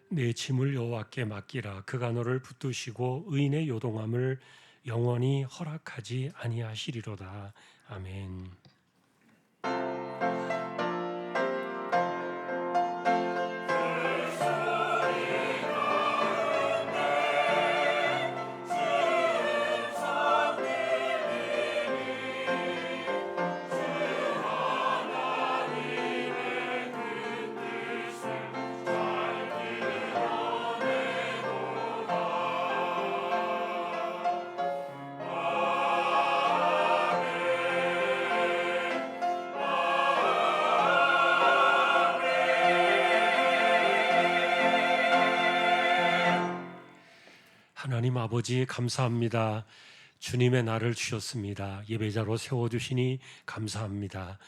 내 짐을 여호와께 맡기라. 그가 너를 붙드시고 의인의 요동함을 영원히 허락하지 아니하시리로다. 아멘. 하나님 아버지 감사합니다. 주님의 날을 주셨습니다. 예배자로 세워주시니 감사합니다.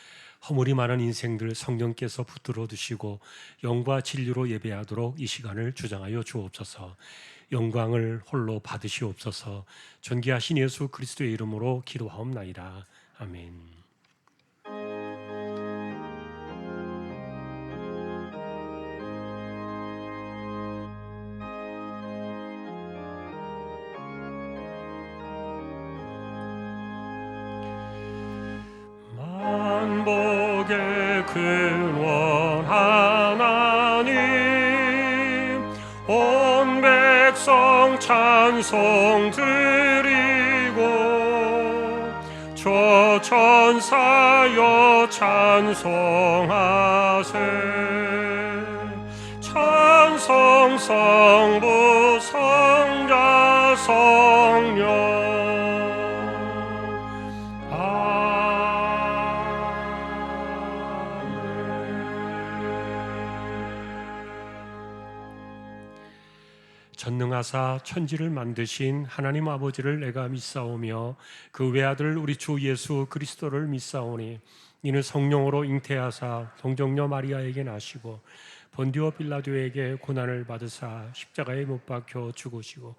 허물이 많은 인생들 성령께서 붙들어 두시고 영과 진리로 예배하도록 이 시간을 주장하여 주옵소서. 영광을 홀로 받으시옵소서. 존귀하신 예수 그리스도의 이름으로 기도하옵나이다. 아멘. 만복의 근원 하나님, 온 백성 찬송 드리고 조천사여 찬송하세. 찬송 성부 성자 성령. 전능하사 천지를 만드신 하나님 아버지를 내가 믿사오며 그 외아들 우리 주 예수 그리스도를 믿사오니 이는 성령으로 잉태하사 동정녀 마리아에게 나시고 본디오 빌라도에게 고난을 받으사 십자가에 못 박혀 죽으시고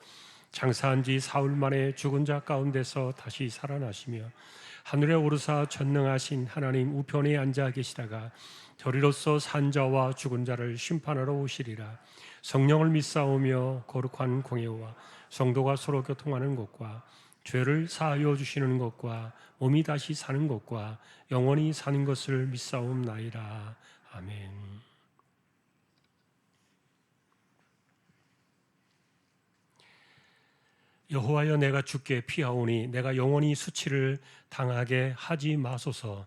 장사한 지 사흘 만에 죽은 자 가운데서 다시 살아나시며 하늘에 오르사 전능하신 하나님 우편에 앉아 계시다가 저리로서 산 자와 죽은 자를 심판하러 오시리라. 성령을 믿사오며 거룩한 공예와 성도가 서로 교통하는 것과 죄를 사하여 주시는 것과 몸이 다시 사는 것과 영원히 사는 것을 믿사옵나이다. 아멘. 여호와여, 내가 주께 피하오니 내가 영원히 수치를 당하게 하지 마소서.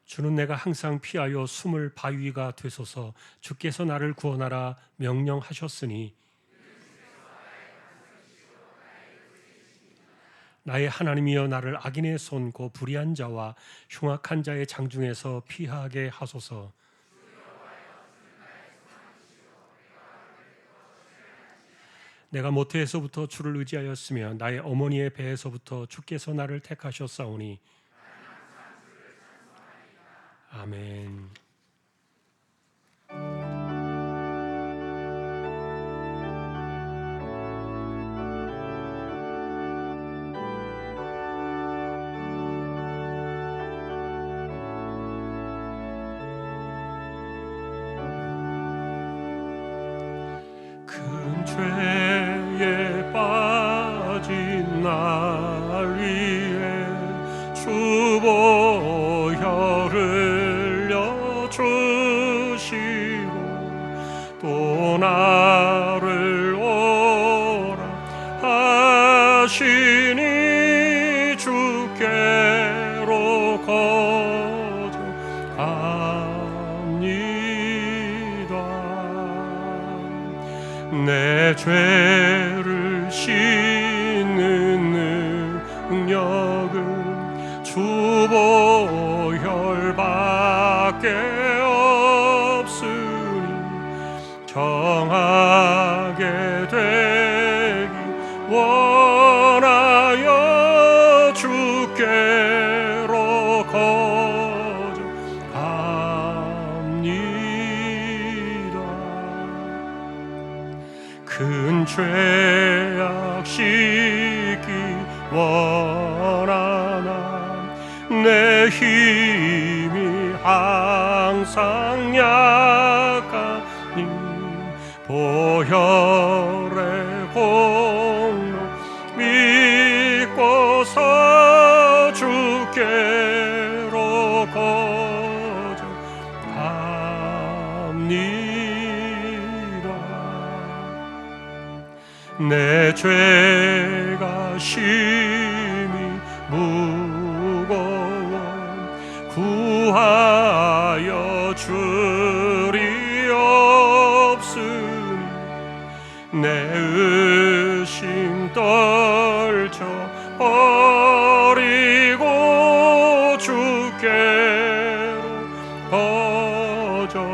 주는 내가 항상 피하여 숨을 바위가 되소서. 주께서 나를 구원하라 명령하셨으니 나의 하나님이여, 나를 악인의 손 곧 불의한 자와 흉악한 자의 장중에서 피하게 하소서. 내가 모태에서부터 주를 의지하였으며 나의 어머니의 배에서부터 주께서 나를 택하셨사오니 아멘. 큰 죄에 빠진 날 위해 주 보혈을 흘려주시고 또 나를 오라 하시니 주께로 거듭갑니다. 내 죄를 씻는 능력은 주 보혈밖에 없으니 정하게 되기 원하여 주께로 거듭갑니다. 큰 죄악 씻기 원하나 내 힘이 항상 약하니 보혈의 공로 믿고서 주께로 거듭합니다. 내 죄가 심히 무거워 구하여 줄이 없으니 내 의심 떨쳐 버리고 주께로 거저갑니다.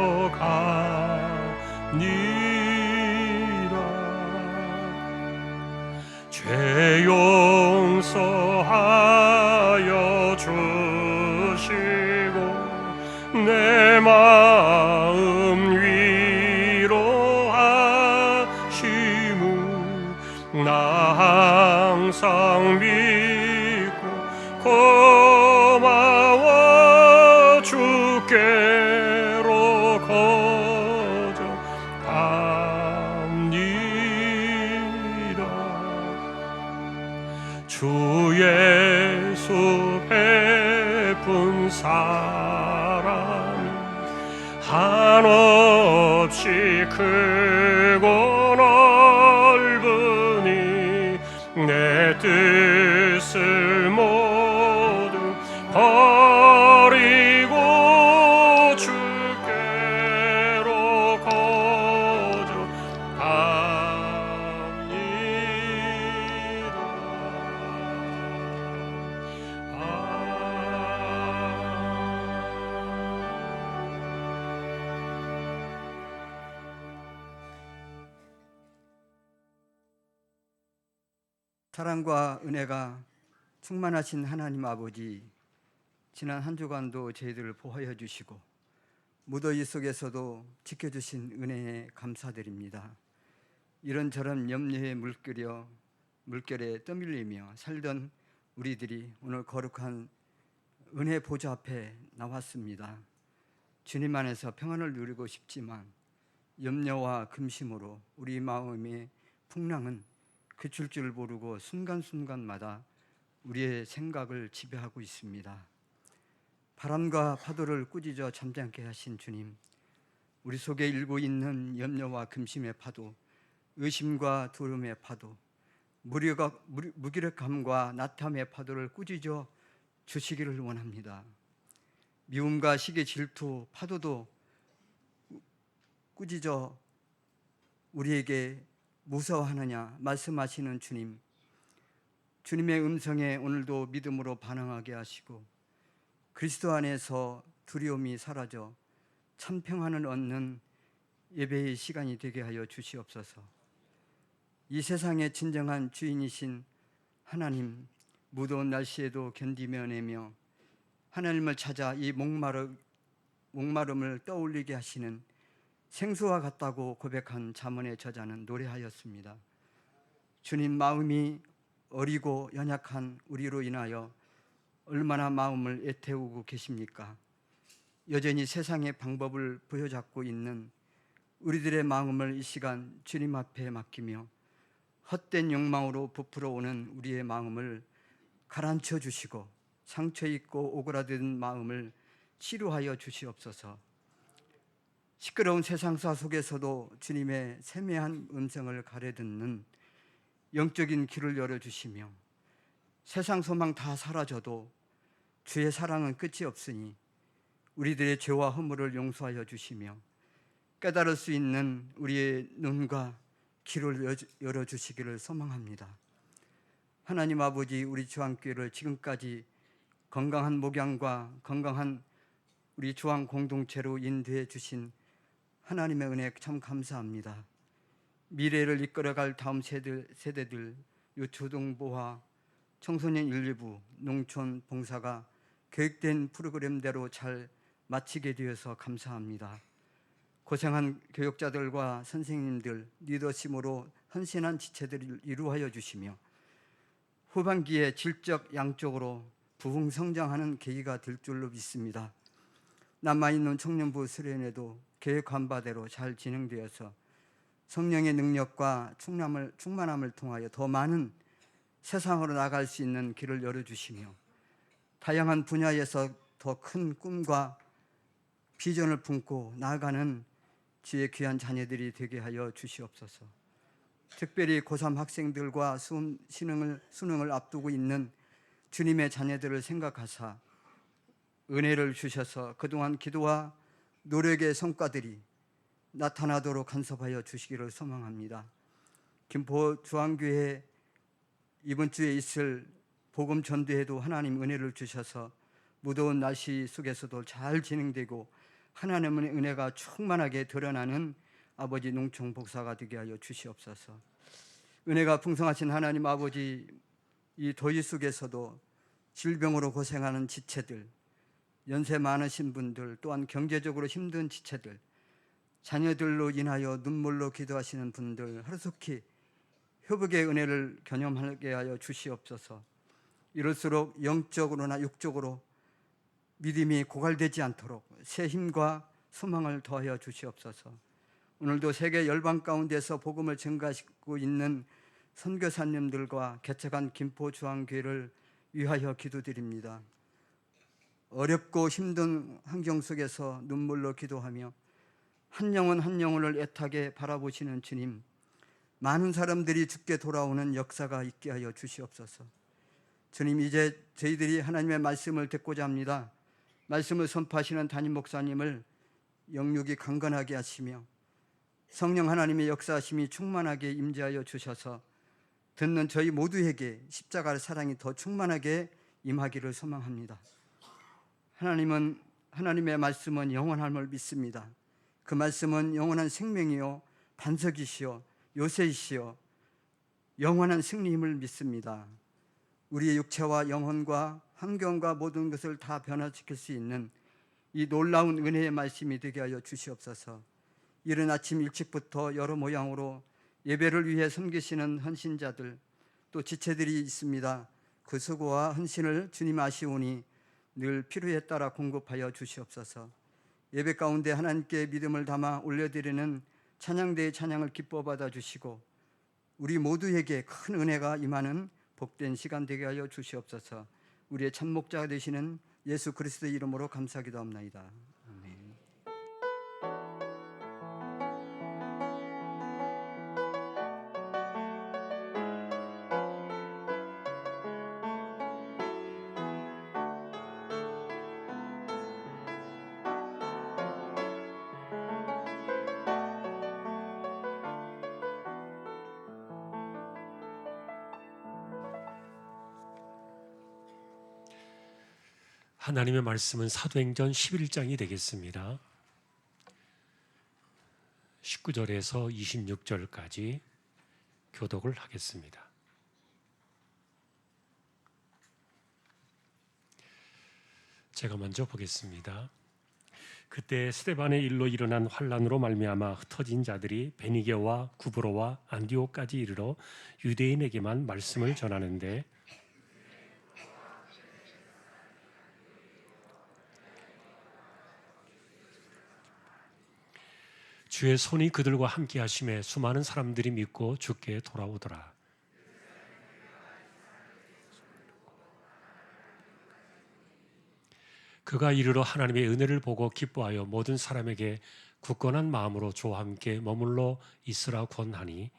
죄 용서하여 주시고 내 마음 위로하시무 나 항상 믿고 고마워 주께로 거저갑니다. 주 예수 베푼 사랑이 한없이 크고 넓으니 내 뜻을 모두 버리고 주께로 사랑과 은혜가 충만하신 하나님 아버지, 지난 한 주간도 저희들을 보호해 주시고 무더위 속에서도 지켜주신 은혜에 감사드립니다. 이런저런 염려의 물결에 떠밀리며 살던 우리들이 오늘 거룩한 은혜 보좌 앞에 나왔습니다. 주님 안에서 평안을 누리고 싶지만 염려와 근심으로 우리 마음의 풍랑은 그칠 줄 모르고 순간순간마다 우리의 생각을 지배하고 있습니다. 바람과 파도를 꾸짖어 잠잠케 하신 주님, 우리 속에 일고 있는 염려와 근심의 파도, 의심과 두려움의 파도, 무기력함과 나탐의 파도를 꾸짖어 주시기를 원합니다. 미움과 시기, 질투, 파도도 꾸짖어 우리에게 무서워하느냐 말씀하시는 주님, 주님의 음성에 오늘도 믿음으로 반응하게 하시고 그리스도 안에서 두려움이 사라져 참 평안을 얻는 예배의 시간이 되게 하여 주시옵소서. 이 세상의 진정한 주인이신 하나님, 무더운 날씨에도 견디며 내며 하나님을 찾아 이 목마름을 떠올리게 하시는 생수와 같다고 고백한 잠언의 저자는 노래하였습니다. 주님, 마음이 어리고 연약한 우리로 인하여 얼마나 마음을 애태우고 계십니까? 여전히 세상의 방법을 부여잡고 있는 우리들의 마음을 이 시간 주님 앞에 맡기며 헛된 욕망으로 부풀어 오는 우리의 마음을 가라앉혀 주시고 상처 있고 오그라든 마음을 치료하여 주시옵소서. 시끄러운 세상사 속에서도 주님의 세미한 음성을 가려듣는 영적인 길을 열어주시며 세상 소망 다 사라져도 주의 사랑은 끝이 없으니 우리들의 죄와 허물을 용서하여 주시며 깨달을 수 있는 우리의 눈과 길을 열어주시기를 소망합니다. 하나님 아버지, 우리 주안교회를 지금까지 건강한 목양과 건강한 우리 주안 공동체로 인도해 주신 하나님의 은혜 참 감사합니다. 미래를 이끌어갈 다음 세대들 초등부와 청소년 인류부, 농촌 봉사가 계획된 프로그램대로 잘 마치게 되어서 감사합니다. 고생한 교육자들과 선생님들, 리더십으로 헌신한 지체들을 이루하여 주시며 후반기에 질적 양적으로 부흥 성장하는 계기가 될 줄로 믿습니다. 남아있는 청년부 수련회도 계획한 바대로 잘 진행되어서 성령의 능력과 충만함을 통하여 더 많은 세상으로 나갈 수 있는 길을 열어주시며 다양한 분야에서 더 큰 꿈과 비전을 품고 나아가는 주의 귀한 자녀들이 되게 하여 주시옵소서. 특별히 고3 학생들과 수능을 앞두고 있는 주님의 자녀들을 생각하사 은혜를 주셔서 그동안 기도와 노력의 성과들이 나타나도록 간섭하여 주시기를 소망합니다. 김포 주한교회 이번 주에 있을 복음 전도회도 하나님 은혜를 주셔서 무더운 날씨 속에서도 잘 진행되고 하나님의 은혜가 충만하게 드러나는 아버지 농촌 복사가 되게 하여 주시옵소서. 은혜가 풍성하신 하나님 아버지, 이 더위 속에서도 질병으로 고생하는 지체들, 연세 많으신 분들, 또한 경제적으로 힘든 지체들, 자녀들로 인하여 눈물로 기도하시는 분들 하루속히 회복의 은혜를 경험하게 하여 주시옵소서. 이럴수록 영적으로나 육적으로 믿음이 고갈되지 않도록 새 힘과 소망을 더하여 주시옵소서. 오늘도 세계 열방 가운데서 복음을 증가시키고 있는 선교사님들과 개척한 김포주한교회를 위하여 기도드립니다. 어렵고 힘든 환경 속에서 눈물로 기도하며 한 영혼 한 영혼을 애타게 바라보시는 주님, 많은 사람들이 죽게 돌아오는 역사가 있게 하여 주시옵소서. 주님, 이제 저희들이 하나님의 말씀을 듣고자 합니다. 말씀을 선포하시는 담임 목사님을 영육이 강건하게 하시며 성령 하나님의 역사하심이 충만하게 임재하여 주셔서 듣는 저희 모두에게 십자가의 사랑이 더 충만하게 임하기를 소망합니다. 하나님의 말씀은 영원함을 믿습니다. 그 말씀은 영원한 생명이요 반석이시요 요새이시요 영원한 승리임을 믿습니다. 우리의 육체와 영혼과 환경과 모든 것을 다 변화시킬 수 있는 이 놀라운 은혜의 말씀이 되게 하여 주시옵소서. 이른 아침 일찍부터 여러 모양으로 예배를 위해 섬기시는 헌신자들, 또 지체들이 있습니다. 그 수고와 헌신을 주님 아시오니 늘 필요에 따라 공급하여 주시옵소서. 예배 가운데 하나님께 믿음을 담아 올려드리는 찬양대의 찬양을 기뻐 받아 주시고 우리 모두에게 큰 은혜가 임하는 복된 시간 되게 하여 주시옵소서. 우리의 참목자가 되시는 예수 그리스도의 이름으로 감사기도합나이다. 아멘. 하나님의 말씀은 사도행전 11장이 되겠습니다. 19절에서 26절까지 교독을 하겠습니다. 제가 먼저 보겠습니다. 그때 스데반의 일로 일어난 환란으로 말미암아 흩어진 자들이 베니게와 구브로와 안디옥까지 이르러 유대인에게만 말씀을 전하는데 주의 손이 그들과 함께 하심에 수많은 사람들이 믿고 주께 돌아오더라. 그가 이르러 하나님의 은혜를 보고 기뻐하여 모든 사람에게 굳건한 마음으로 주와 함께 머물러 있으라 권하니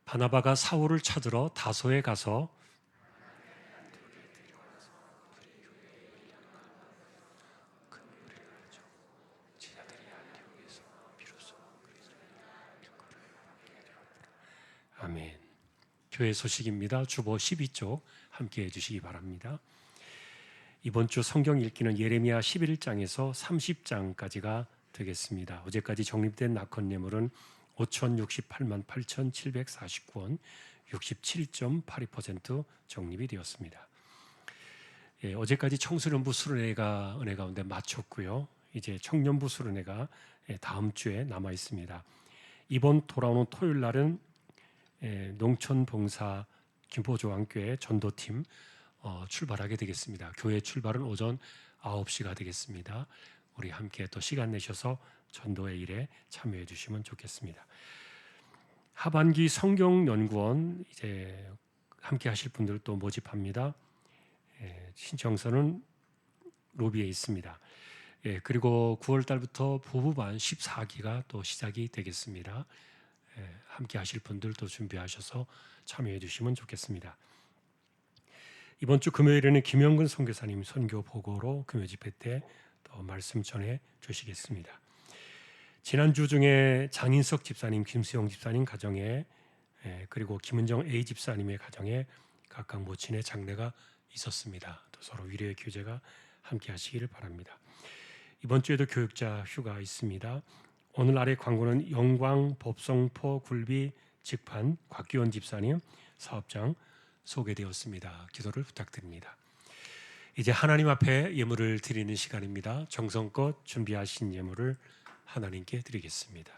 바나바가 사울을 찾으러 다소에 가서 아멘. 교회 소식입니다. 주보 12쪽 함께 해주시기 바랍니다. 이번 주 성경 읽기는 예레미야 11장에서 30장까지가 되겠습니다. 어제까지 적립된 낙헌 예물은 5,068만 8,749원, 67.82% 적립이 되었습니다. 어제까지 청소년부 수련회가 은혜 가운데 마쳤고요. 이제 청년부 수련회가 다음 주에 남아 있습니다. 이번 돌아오는 토요일 날은 농촌봉사 김포조항교회 전도팀 출발하게 되겠습니다. 교회 출발은 오전 9시가 되겠습니다. 우리 함께 또 시간 내셔서 전도의 일에 참여해 주시면 좋겠습니다. 하반기 성경연구원 이제 함께 하실 분들 또 모집합니다. 신청서는 로비에 있습니다. 그리고 9월 달부터 부부반 14기가 또 시작이 되겠습니다. 함께 하실 분들도 준비하셔서 참여해 주시면 좋겠습니다. 이번 주 금요일에는 김영근 선교사님 선교 보고로 금요 집회 때 또 말씀 전해 주시겠습니다. 지난주 중에 장인석 집사님, 김수영 집사님 가정에 그리고 김은정 A 집사님의 가정에 각각 모친의 장례가 있었습니다. 또 서로 위로의 교제가 함께 하시기를 바랍니다. 이번 주에도 교육자 휴가 있습니다. 오늘 아래 광고는 영광 법성포 굴비 직판 곽기원 집사님 사업장 소개되었습니다. 기도를 부탁드립니다. 이제 하나님 앞에 예물을 드리는 시간입니다. 정성껏 준비하신 예물을 하나님께 드리겠습니다.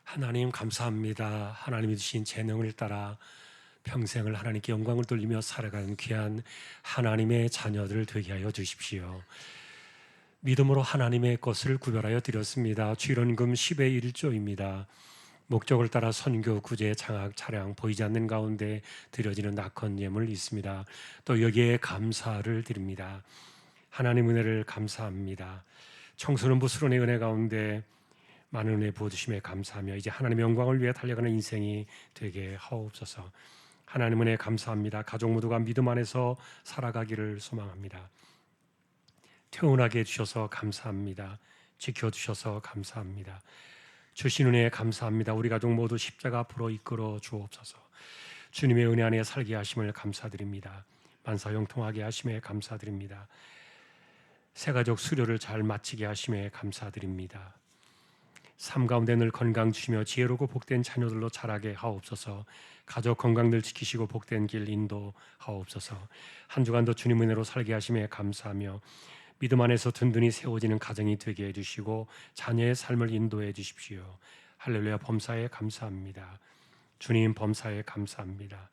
하나님 감사합니다. 하나님이 주신 재능을 따라 평생을 하나님께 영광을 돌리며 살아가는 귀한 하나님의 자녀들 되게 하여 주십시오. 믿음으로 하나님의 것을 구별하여 드렸습니다. 출연금 10의 1조입니다. 목적을 따라 선교, 구제, 장학, 차량 보이지 않는 가운데 드려지는 낙헌 예물 있습니다. 또 여기에 감사를 드립니다. 하나님 은혜를 감사합니다. 청소년부 수련의 은혜 가운데 많은 은혜 부어주심에 감사하며 이제 하나님의 영광을 위해 달려가는 인생이 되게 하옵소서. 하나님 은혜 감사합니다. 가족 모두가 믿음 안에서 살아가기를 소망합니다. 태어나게 해주셔서 감사합니다. 지켜주셔서 감사합니다. 주신 은혜에 감사합니다. 우리 가족 모두 십자가 앞으로 이끌어 주옵소서. 주님의 은혜 안에 살게 하심을 감사드립니다. 만사 형통하게 하심에 감사드립니다. 새가족 수료를 잘 마치게 하심에 감사드립니다. 삶 가운데 늘 건강 주시며 지혜롭고 복된 자녀들로 자라게 하옵소서. 가족 건강 늘 지키시고 복된 길 인도하옵소서. 한 주간도 주님 은혜로 살게 하심에 감사하며 믿음 안에서 든든히 세워지는 가정이 되게 해주시고 자녀의 삶을 인도해 주십시오. 할렐루야. 범사에 감사합니다. 주님 범사에 감사합니다.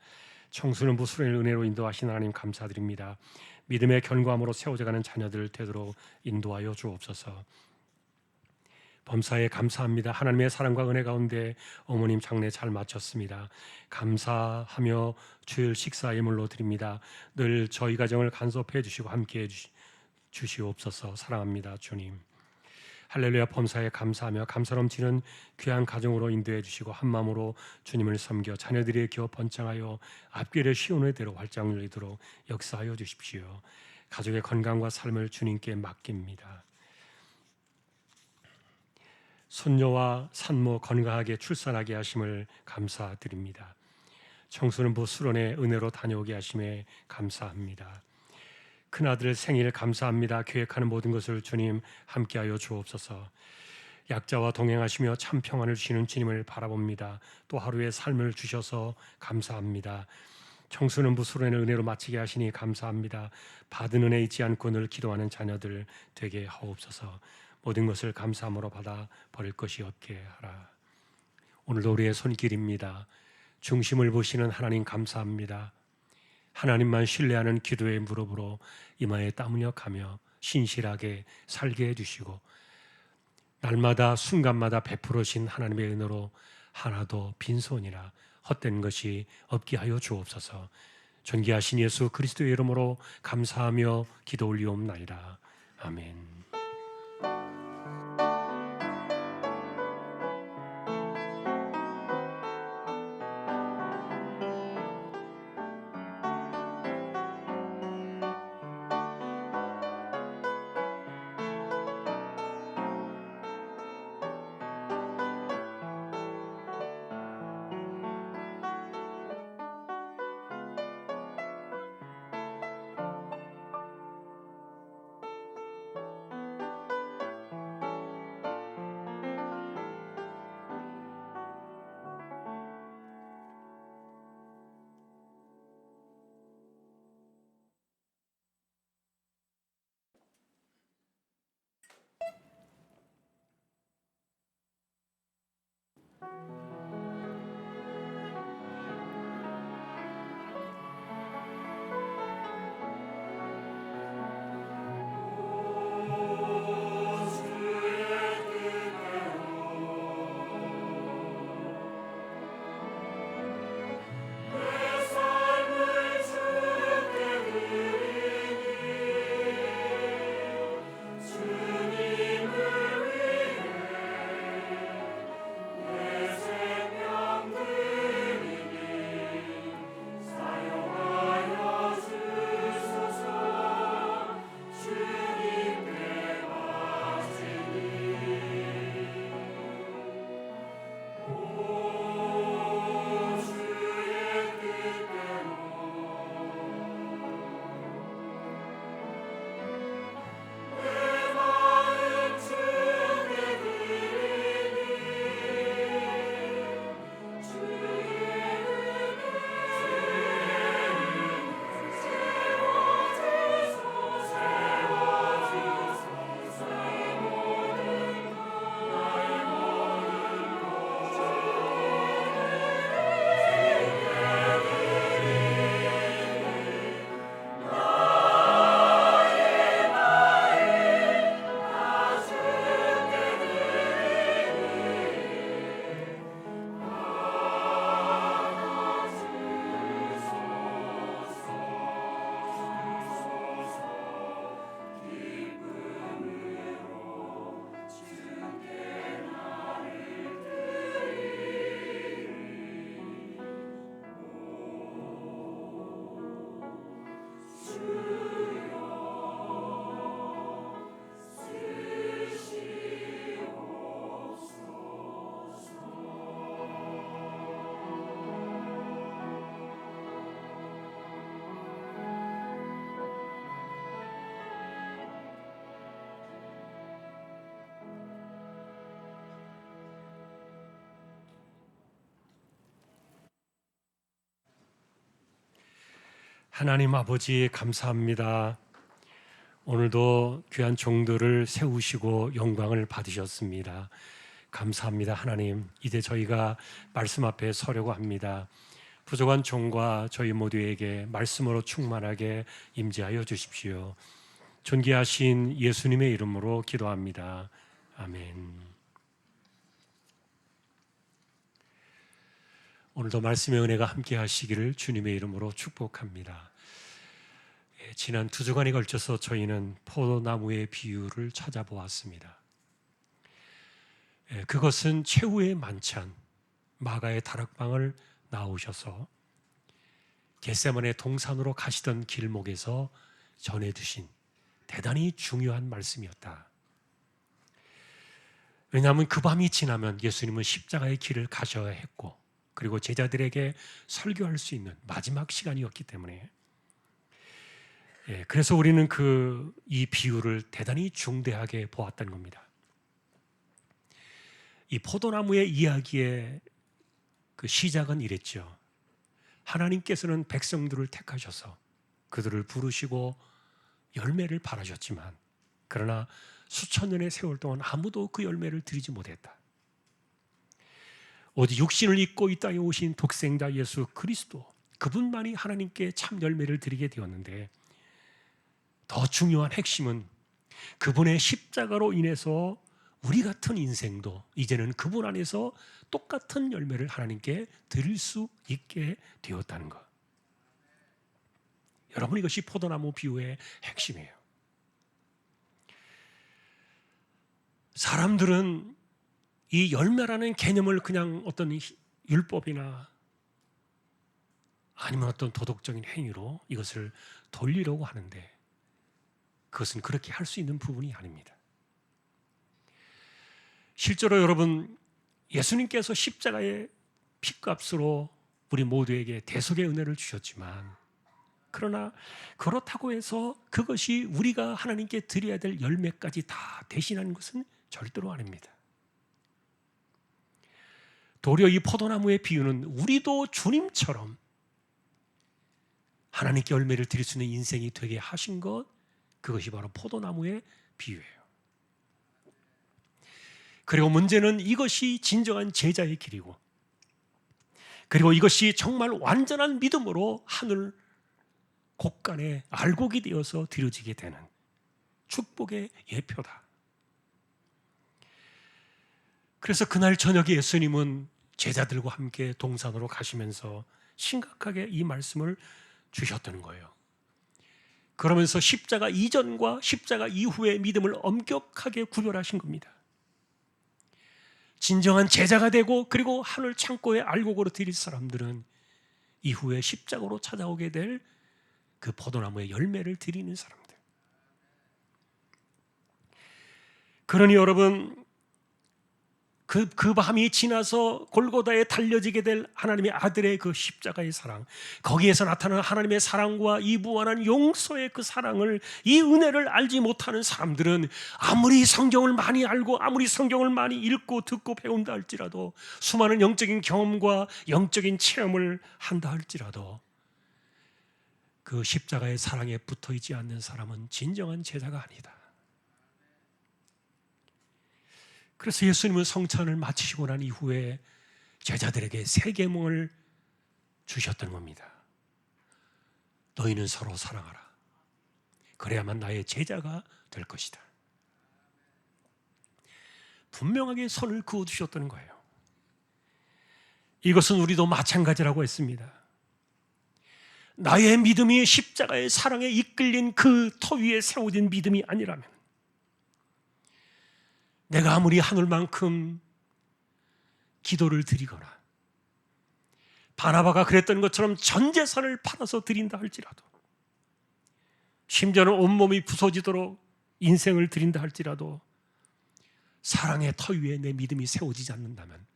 청소년부 수련의 은혜로 인도하신 하나님 감사드립니다. 믿음의 견고함으로 세워져가는 자녀들 되도록 인도하여 주옵소서. 범사에 감사합니다. 하나님의 사랑과 은혜 가운데 어머님 장례 잘 마쳤습니다. 감사하며 주일 식사 예물로 드립니다. 늘 저희 가정을 간섭해 주시고 함께해 주시옵소서. 사랑합니다 주님. 할렐루야. 범사에 감사하며 감사 넘치는 귀한 가정으로 인도해 주시고 한마음으로 주님을 섬겨 자녀들의 기업 번창하여 앞길에 시온의 대로 활짝 열리도록 역사하여 주십시오. 가족의 건강과 삶을 주님께 맡깁니다. 손녀와 산모 건강하게 출산하게 하심을 감사드립니다. 청소년부 수련의 은혜로 다녀오게 하심에 감사합니다. 큰아들 생일 감사합니다. 계획하는 모든 것을 주님 함께하여 주옵소서. 약자와 동행하시며 참 평안을 주시는 주님을 바라봅니다. 또 하루의 삶을 주셔서 감사합니다. 청소년부 수련의 은혜로 마치게 하시니 감사합니다. 받은 은혜 잊지 않고 늘 기도하는 자녀들 되게 하옵소서. 모든 것을 감사함으로 받아 버릴 것이 없게 하라. 오늘도 우리의 손길입니다. 중심을 보시는 하나님 감사합니다. 하나님만 신뢰하는 기도의 무릎으로 이마에 땀 흘려가며 신실하게 살게 해주시고 날마다 순간마다 베풀으신 하나님의 은혜로 하나도 빈손이나 헛된 것이 없게 하여 주옵소서. 존귀하신 예수 그리스도의 이름으로 감사하며 기도 올리옵나이다. 아멘. 하나님 아버지 감사합니다. 오늘도 귀한 종들을 세우시고 영광을 받으셨습니다. 감사합니다. 하나님, 이제 저희가 말씀 앞에 서려고 합니다. 부족한 종과 저희 모두에게 말씀으로 충만하게 임재하여 주십시오. 존귀하신 예수님의 이름으로 기도합니다. 아멘. 오늘도 말씀의 은혜가 함께 하시기를 주님의 이름으로 축복합니다. 지난 2주간에 걸쳐서 저희는 포도나무의 비유를 찾아보았습니다. 그것은 최후의 만찬, 마가의 다락방을 나오셔서 겟세마네 동산으로 가시던 길목에서 전해주신 대단히 중요한 말씀이었다. 왜냐하면 그 밤이 지나면 예수님은 십자가의 길을 가셔야 했고, 그리고 제자들에게 설교할 수 있는 마지막 시간이었기 때문에, 그래서 우리는 이 비유를 대단히 중대하게 보았다는 겁니다. 이 포도나무의 이야기의 그 시작은 이랬죠. 하나님께서는 백성들을 택하셔서 그들을 부르시고 열매를 바라셨지만, 그러나 수천 년의 세월 동안 아무도 그 열매를 드리지 못했다. 오직 육신을 입고 이 땅에 오신 독생자 예수 그리스도, 그분만이 하나님께 참 열매를 드리게 되었는데, 더 중요한 핵심은 그분의 십자가로 인해서 우리 같은 인생도 이제는 그분 안에서 똑같은 열매를 하나님께 드릴 수 있게 되었다는 것. 여러분, 이것이 포도나무 비유의 핵심이에요. 사람들은 이 열매라는 개념을 그냥 어떤 율법이나 아니면 어떤 도덕적인 행위로 이것을 돌리려고 하는데, 그것은 그렇게 할 수 있는 부분이 아닙니다. 실제로 여러분, 예수님께서 십자가의 피값으로 우리 모두에게 대속의 은혜를 주셨지만, 그러나 그렇다고 해서 그것이 우리가 하나님께 드려야 될 열매까지 다 대신하는 것은 절대로 아닙니다. 도리어 이 포도나무의 비유는 우리도 주님처럼 하나님께 열매를 드릴 수 있는 인생이 되게 하신 것, 그것이 바로 포도나무의 비유예요. 그리고 문제는 이것이 진정한 제자의 길이고, 그리고 이것이 정말 완전한 믿음으로 하늘 곳간에 알곡이 되어서 드려지게 되는 축복의 예표다. 그래서 그날 저녁에 예수님은 제자들과 함께 동산으로 가시면서 심각하게 이 말씀을 주셨다는 거예요. 그러면서 십자가 이전과 십자가 이후의 믿음을 엄격하게 구별하신 겁니다. 진정한 제자가 되고, 그리고 하늘 창고에 알곡으로 드릴 사람들은 이후에 십자가로 찾아오게 될 그 포도나무의 열매를 드리는 사람들. 그러니 여러분, 그 밤이 지나서 골고다에 달려지게 될 하나님의 아들의 그 십자가의 사랑, 거기에서 나타나는 하나님의 사랑과 이 무한한 용서의 그 사랑을, 이 은혜를 알지 못하는 사람들은 아무리 성경을 많이 알고 아무리 성경을 많이 읽고 듣고 배운다 할지라도, 수많은 영적인 경험과 영적인 체험을 한다 할지라도, 그 십자가의 사랑에 붙어있지 않는 사람은 진정한 제자가 아니다. 그래서 예수님은 성찬을 마치시고 난 이후에 제자들에게 세 계명을 주셨던 겁니다. 너희는 서로 사랑하라. 그래야만 나의 제자가 될 것이다. 분명하게 선을 그어주셨다는 거예요. 이것은 우리도 마찬가지라고 했습니다. 나의 믿음이 십자가의 사랑에 이끌린 그 터 위에 세워진 믿음이 아니라면, 내가 아무리 하늘만큼 기도를 드리거나 바나바가 그랬던 것처럼 전 재산을 팔아서 드린다 할지라도, 심지어는 온몸이 부서지도록 인생을 드린다 할지라도, 사랑의 터 위에 내 믿음이 세워지지 않는다면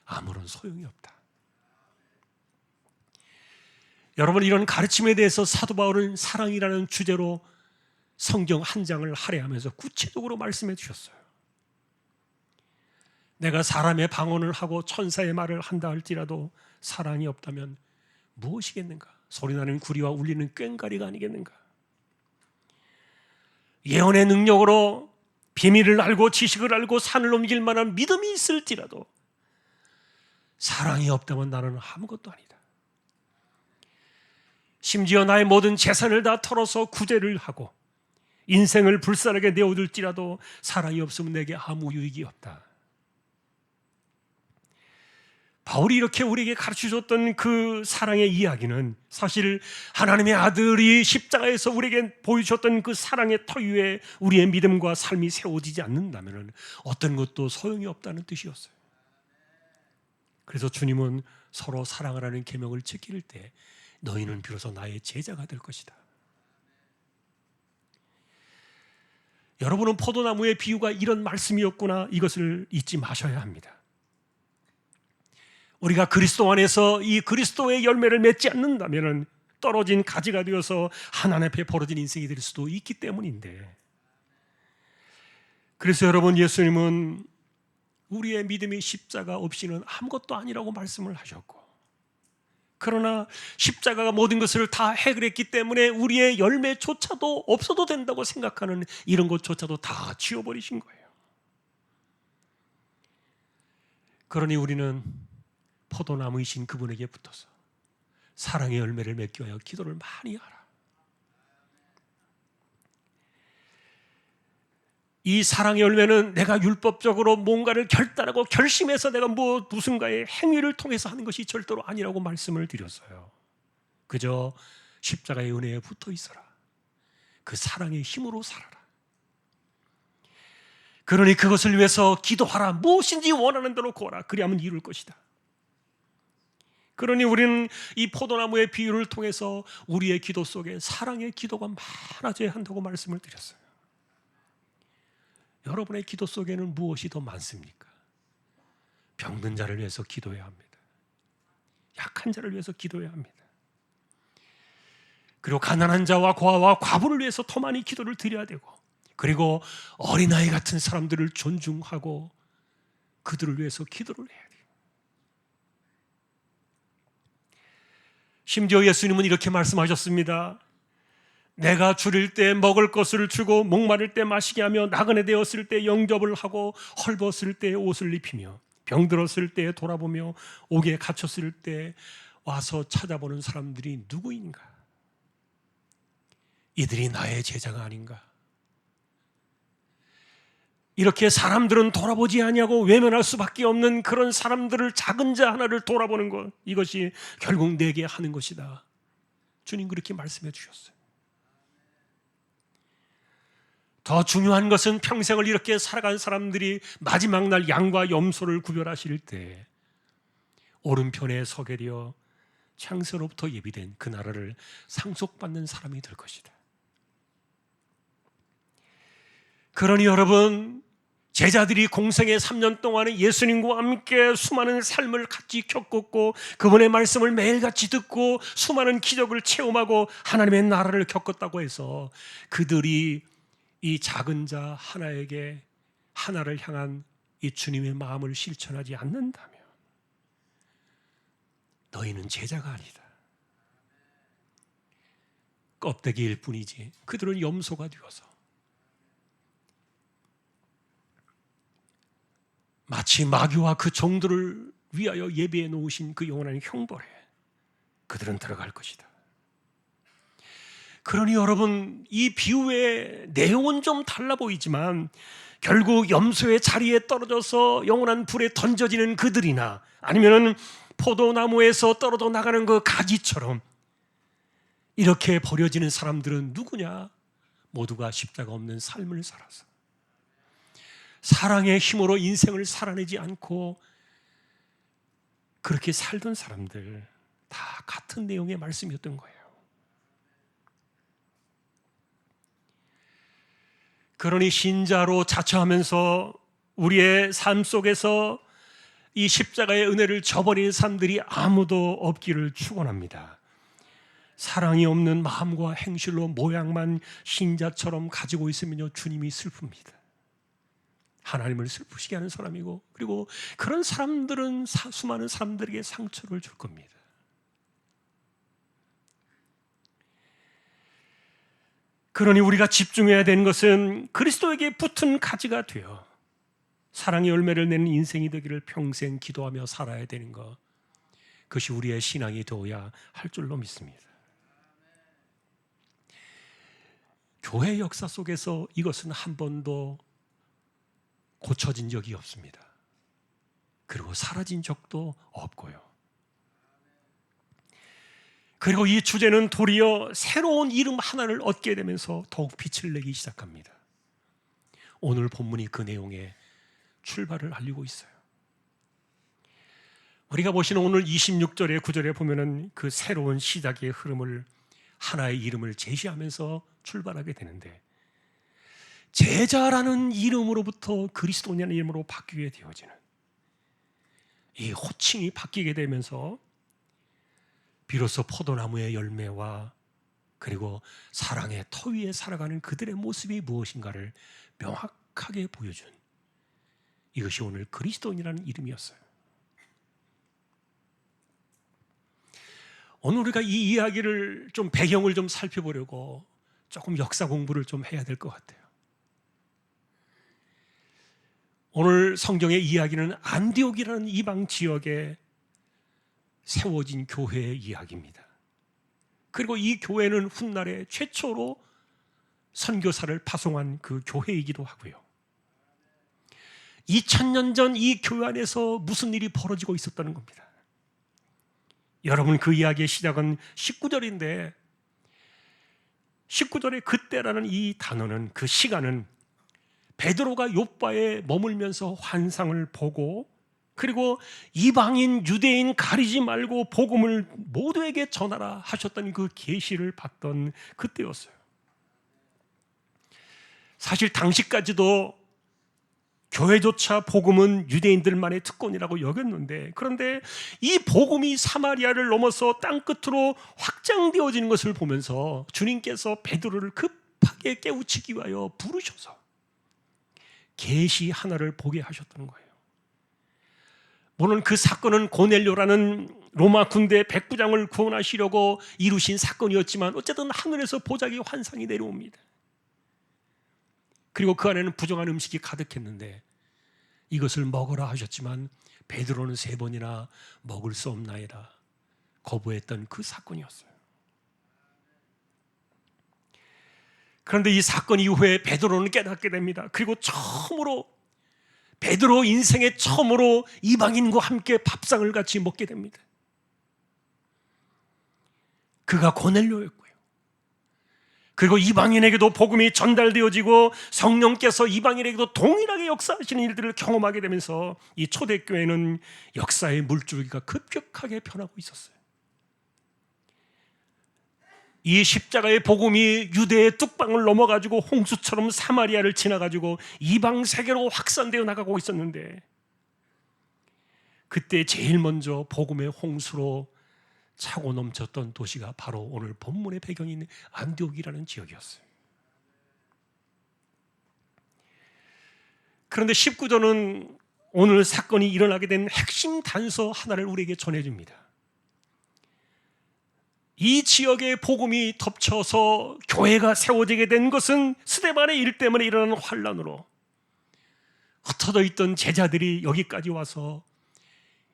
아무런 소용이 없다. 여러분, 이런 가르침에 대해서 사도 바울은 사랑이라는 주제로 성경 한 장을 할애하면서 구체적으로 말씀해 주셨어요. 내가 사람의 방언을 하고 천사의 말을 한다 할지라도 사랑이 없다면 무엇이겠는가? 소리나는 구리와 울리는 꽹과리가 아니겠는가? 예언의 능력으로 비밀을 알고 지식을 알고 산을 넘길 만한 믿음이 있을지라도 사랑이 없다면 나는 아무것도 아니다. 심지어 나의 모든 재산을 다 털어서 구제를 하고 인생을 불쌍하게 내어둘지라도 사랑이 없으면 내게 아무 유익이 없다. 바울이 이렇게 우리에게 가르쳐줬던 그 사랑의 이야기는 사실 하나님의 아들이 십자가에서 우리에게 보여주셨던 그 사랑의 터 위에 우리의 믿음과 삶이 세워지지 않는다면 어떤 것도 소용이 없다는 뜻이었어요. 그래서 주님은 서로 사랑하라는 계명을 지킬 때 너희는 비로소 나의 제자가 될 것이다. 여러분은 포도나무의 비유가 이런 말씀이었구나, 이것을 잊지 마셔야 합니다. 우리가 그리스도 안에서 이 그리스도의 열매를 맺지 않는다면 떨어진 가지가 되어서 하나님 앞에 벌어진 인생이 될 수도 있기 때문인데, 그래서 여러분, 예수님은 우리의 믿음이 십자가 없이는 아무것도 아니라고 말씀을 하셨고, 그러나 십자가가 모든 것을 다 해결했기 때문에 우리의 열매조차도 없어도 된다고 생각하는 이런 것조차도 다 지워버리신 거예요. 그러니 우리는 포도나무이신 그분에게 붙어서 사랑의 열매를 맺기 위하여 기도를 많이 하라. 이 사랑의 열매는 내가 율법적으로 뭔가를 결단하고 결심해서 내가 무슨가의 행위를 통해서 하는 것이 절대로 아니라고 말씀을 드렸어요. 그저 십자가의 은혜에 붙어 있어라. 그 사랑의 힘으로 살아라. 그러니 그것을 위해서 기도하라. 무엇인지 원하는 대로 구하라. 그리하면 이룰 것이다. 그러니 우리는 이 포도나무의 비유를 통해서 우리의 기도 속에 사랑의 기도가 많아져야 한다고 말씀을 드렸어요. 여러분의 기도 속에는 무엇이 더 많습니까? 병든 자를 위해서 기도해야 합니다. 약한 자를 위해서 기도해야 합니다. 그리고 가난한 자와 고아와 과부를 위해서 더 많이 기도를 드려야 되고, 그리고 어린아이 같은 사람들을 존중하고 그들을 위해서 기도를 해야 돼요. 심지어 예수님은 이렇게 말씀하셨습니다. 내가 줄일 때 먹을 것을 주고 목마를 때 마시게 하며 나그네 되었을 때 영접을 하고 헐벗을 때 옷을 입히며 병들었을 때 돌아보며 옥에 갇혔을 때 와서 찾아보는 사람들이 누구인가? 이들이 나의 제자가 아닌가? 이렇게 사람들은 돌아보지 아니하고 외면할 수밖에 없는 그런 사람들을, 작은 자 하나를 돌아보는 것, 이것이 결국 내게 하는 것이다. 주님 그렇게 말씀해 주셨어요. 더 중요한 것은 평생을 이렇게 살아간 사람들이 마지막 날 양과 염소를 구별하실 때 오른편에 서게 되어 창세로부터 예비된 그 나라를 상속받는 사람이 될 것이다. 그러니 여러분, 제자들이 공생의 3년 동안에 예수님과 함께 수많은 삶을 같이 겪었고 그분의 말씀을 매일같이 듣고 수많은 기적을 체험하고 하나님의 나라를 겪었다고 해서 그들이 이 작은 자 하나에게, 하나를 향한 이 주님의 마음을 실천하지 않는다면 너희는 제자가 아니다. 껍데기일 뿐이지 그들은 염소가 되어서 마치 마귀와 그 종들을 위하여 예비해 놓으신 그 영원한 형벌에 그들은 들어갈 것이다. 그러니 여러분, 이 비유의 내용은 좀 달라 보이지만 결국 염소의 자리에 떨어져서 영원한 불에 던져지는 그들이나 아니면 포도나무에서 떨어져 나가는 그 가지처럼 이렇게 버려지는 사람들은 누구냐? 모두가 십자가 없는 삶을 살아서 사랑의 힘으로 인생을 살아내지 않고 그렇게 살던 사람들, 다 같은 내용의 말씀이었던 거예요. 그러니 신자로 자처하면서 우리의 삶 속에서 이 십자가의 은혜를 저버리는 사람들이 아무도 없기를 축원합니다. 사랑이 없는 마음과 행실로 모양만 신자처럼 가지고 있으면요, 주님이 슬픕니다. 하나님을 슬프시게 하는 사람이고, 그리고 그런 사람들은 수많은 사람들에게 상처를 줄 겁니다. 그러니 우리가 집중해야 되는 것은 그리스도에게 붙은 가지가 되어 사랑의 열매를 내는 인생이 되기를 평생 기도하며 살아야 되는 것, 그것이 우리의 신앙이 되어야 할 줄로 믿습니다. 교회 역사 속에서 이것은 한 번도 고쳐진 적이 없습니다. 그리고 사라진 적도 없고요. 그리고 이 주제는 도리어 새로운 이름 하나를 얻게 되면서 더욱 빛을 내기 시작합니다. 오늘 본문이 그 내용에 출발을 알리고 있어요. 우리가 보시는 오늘 26절의 9절에 보면은 그 새로운 시작의 흐름을, 하나의 이름을 제시하면서 출발하게 되는데, 제자라는 이름으로부터 그리스도냐는 이름으로 바뀌게 되어지는 이 호칭이 바뀌게 되면서 비로소 포도나무의 열매와 그리고 사랑의 터 위에 살아가는 그들의 모습이 무엇인가를 명확하게 보여준, 이것이 오늘 그리스도인이라는 이름이었어요. 오늘 우리가 이 이야기를 좀 배경을 좀 살펴보려고 조금 역사 공부를 좀 해야 될 것 같아요. 오늘 성경의 이야기는 안디옥이라는 이방 지역에 세워진 교회의 이야기입니다. 그리고 이 교회는 훗날에 최초로 선교사를 파송한 그 교회이기도 하고요. 2000년 전 이 교회 안에서 무슨 일이 벌어지고 있었다는 겁니다. 여러분, 그 이야기의 시작은 19절인데 19절의 그때라는 이 단어는, 그 시간은 베드로가 요빠에 머물면서 환상을 보고 그리고 이방인 유대인 가리지 말고 복음을 모두에게 전하라 하셨던 그 계시를 받던 그때였어요. 사실 당시까지도 교회조차 복음은 유대인들만의 특권이라고 여겼는데, 그런데 이 복음이 사마리아를 넘어서 땅끝으로 확장되어지는 것을 보면서 주님께서 베드로를 급하게 깨우치기 위하여 부르셔서 계시 하나를 보게 하셨던 거예요. 물론 그 사건은 고넬료라는 로마 군대 백부장을 구원하시려고 이루신 사건이었지만 어쨌든 하늘에서 보자기 환상이 내려옵니다. 그리고 그 안에는 부정한 음식이 가득했는데 이것을 먹으라 하셨지만 베드로는 3번이나 먹을 수 없나이다 거부했던 그 사건이었어요. 그런데 이 사건 이후에 베드로는 깨닫게 됩니다. 그리고 처음으로, 베드로 인생의 처음으로 이방인과 함께 밥상을 같이 먹게 됩니다. 그가 고넬료였고요. 그리고 이방인에게도 복음이 전달되어지고 성령께서 이방인에게도 동일하게 역사하시는 일들을 경험하게 되면서 이 초대교회는 역사의 물줄기가 급격하게 변하고 있었어요. 이 십자가의 복음이 유대의 뚝방을 넘어가지고 홍수처럼 사마리아를 지나가지고 이방 세계로 확산되어 나가고 있었는데, 그때 제일 먼저 복음의 홍수로 차고 넘쳤던 도시가 바로 오늘 본문의 배경이 있는 안디옥이라는 지역이었어요. 그런데 19절은 오늘 사건이 일어나게 된 핵심 단서 하나를 우리에게 전해줍니다. 이 지역의 복음이 덮쳐서 교회가 세워지게 된 것은 스데반의 일 때문에 일어나는 환란으로 흩어져 있던 제자들이 여기까지 와서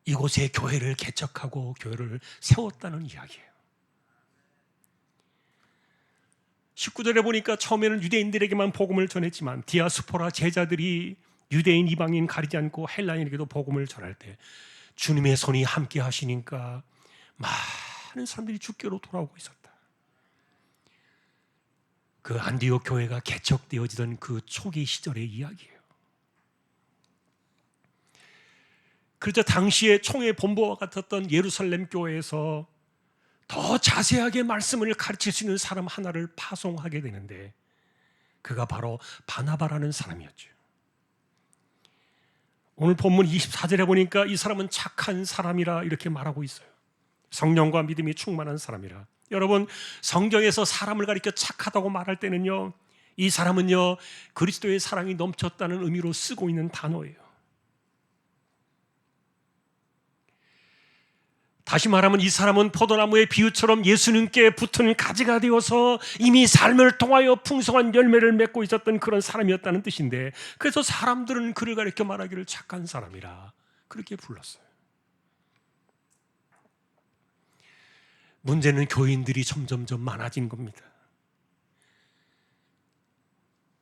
이곳에 교회를 개척하고 교회를 세웠다는 이야기예요. 19절에 보니까 처음에는 유대인들에게만 복음을 전했지만 디아스포라 제자들이 유대인 이방인 가리지 않고 헬라인에게도 복음을 전할 때 주님의 손이 함께 하시니까 많은 사람들이 주께로 돌아오고 있었다. 그 안디옥 교회가 개척되어지던 그 초기 시절의 이야기예요. 그래서 당시에 총회 본부와 같았던 예루살렘 교회에서 더 자세하게 말씀을 가르칠 수 있는 사람 하나를 파송하게 되는데 그가 바로 바나바라는 사람이었죠. 오늘 본문 24절에 보니까 이 사람은 착한 사람이라 이렇게 말하고 있어요. 성령과 믿음이 충만한 사람이라. 여러분, 성경에서 사람을 가리켜 착하다고 말할 때는요, 이 사람은요 그리스도의 사랑이 넘쳤다는 의미로 쓰고 있는 단어예요. 다시 말하면 이 사람은 포도나무의 비유처럼 예수님께 붙은 가지가 되어서 이미 삶을 통하여 풍성한 열매를 맺고 있었던 그런 사람이었다는 뜻인데, 그래서 사람들은 그를 가리켜 말하기를 착한 사람이라 그렇게 불렀어요. 문제는 교인들이 점점점 많아진 겁니다.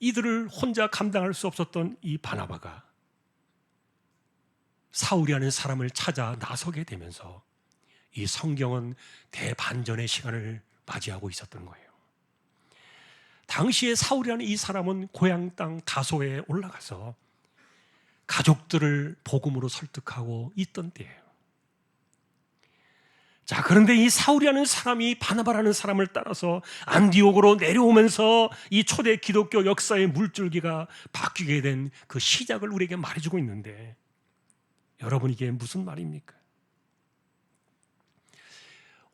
이들을 혼자 감당할 수 없었던 이 바나바가 사울이라는 사람을 찾아 나서게 되면서 이 성경은 대반전의 시간을 맞이하고 있었던 거예요. 당시에 사울이라는 이 사람은 고향 땅 다소에 올라가서 가족들을 복음으로 설득하고 있던 때예요. 자, 그런데 이 사울이라는 사람이 바나바라는 사람을 따라서 안디옥으로 내려오면서 이 초대 기독교 역사의 물줄기가 바뀌게 된 그 시작을 우리에게 말해주고 있는데, 여러분, 이게 무슨 말입니까?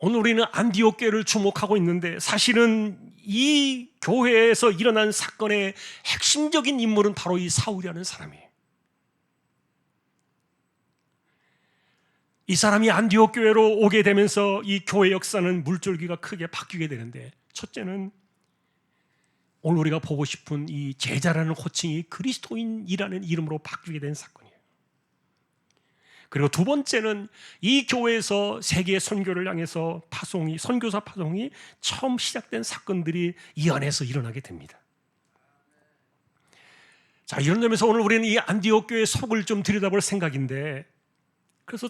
오늘 우리는 안디옥 교회를 주목하고 있는데, 사실은 이 교회에서 일어난 사건의 핵심적인 인물은 바로 이 사울이라는 사람이에요. 이 사람이 안디옥 교회로 오게 되면서 이 교회 역사는 물줄기가 크게 바뀌게 되는데, 첫째는 오늘 우리가 보고 싶은 이 제자라는 호칭이 그리스도인이라는 이름으로 바뀌게 된 사건이에요. 그리고 두 번째는 이 교회에서 세계 선교를 향해서 선교사 파송이 처음 시작된 사건들이 이 안에서 일어나게 됩니다. 자, 이런 점에서 오늘 우리는 이 안디옥 교회의 속을 좀 들여다볼 생각인데, 그래서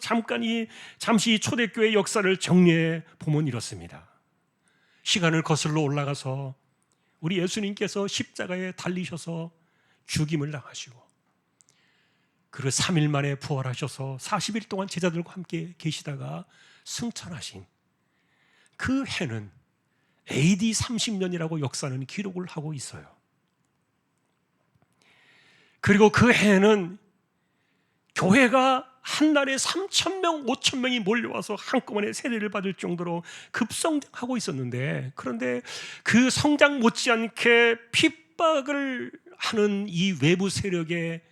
잠시 초대교회 역사를 정리해 보면 이렇습니다. 시간을 거슬러 올라가서 우리 예수님께서 십자가에 달리셔서 죽임을 당하시고, 그리고 3일 만에 부활하셔서 40일 동안 제자들과 함께 계시다가 승천하신 그 해는 AD 30년이라고 역사는 기록을 하고 있어요. 그리고 그 해에는 교회가 한날에 3,000명, 5,000명이 몰려와서 한꺼번에 세례를 받을 정도로 급성장하고 있었는데, 그런데 그 성장 못지않게 핍박을 하는 이 외부 세력의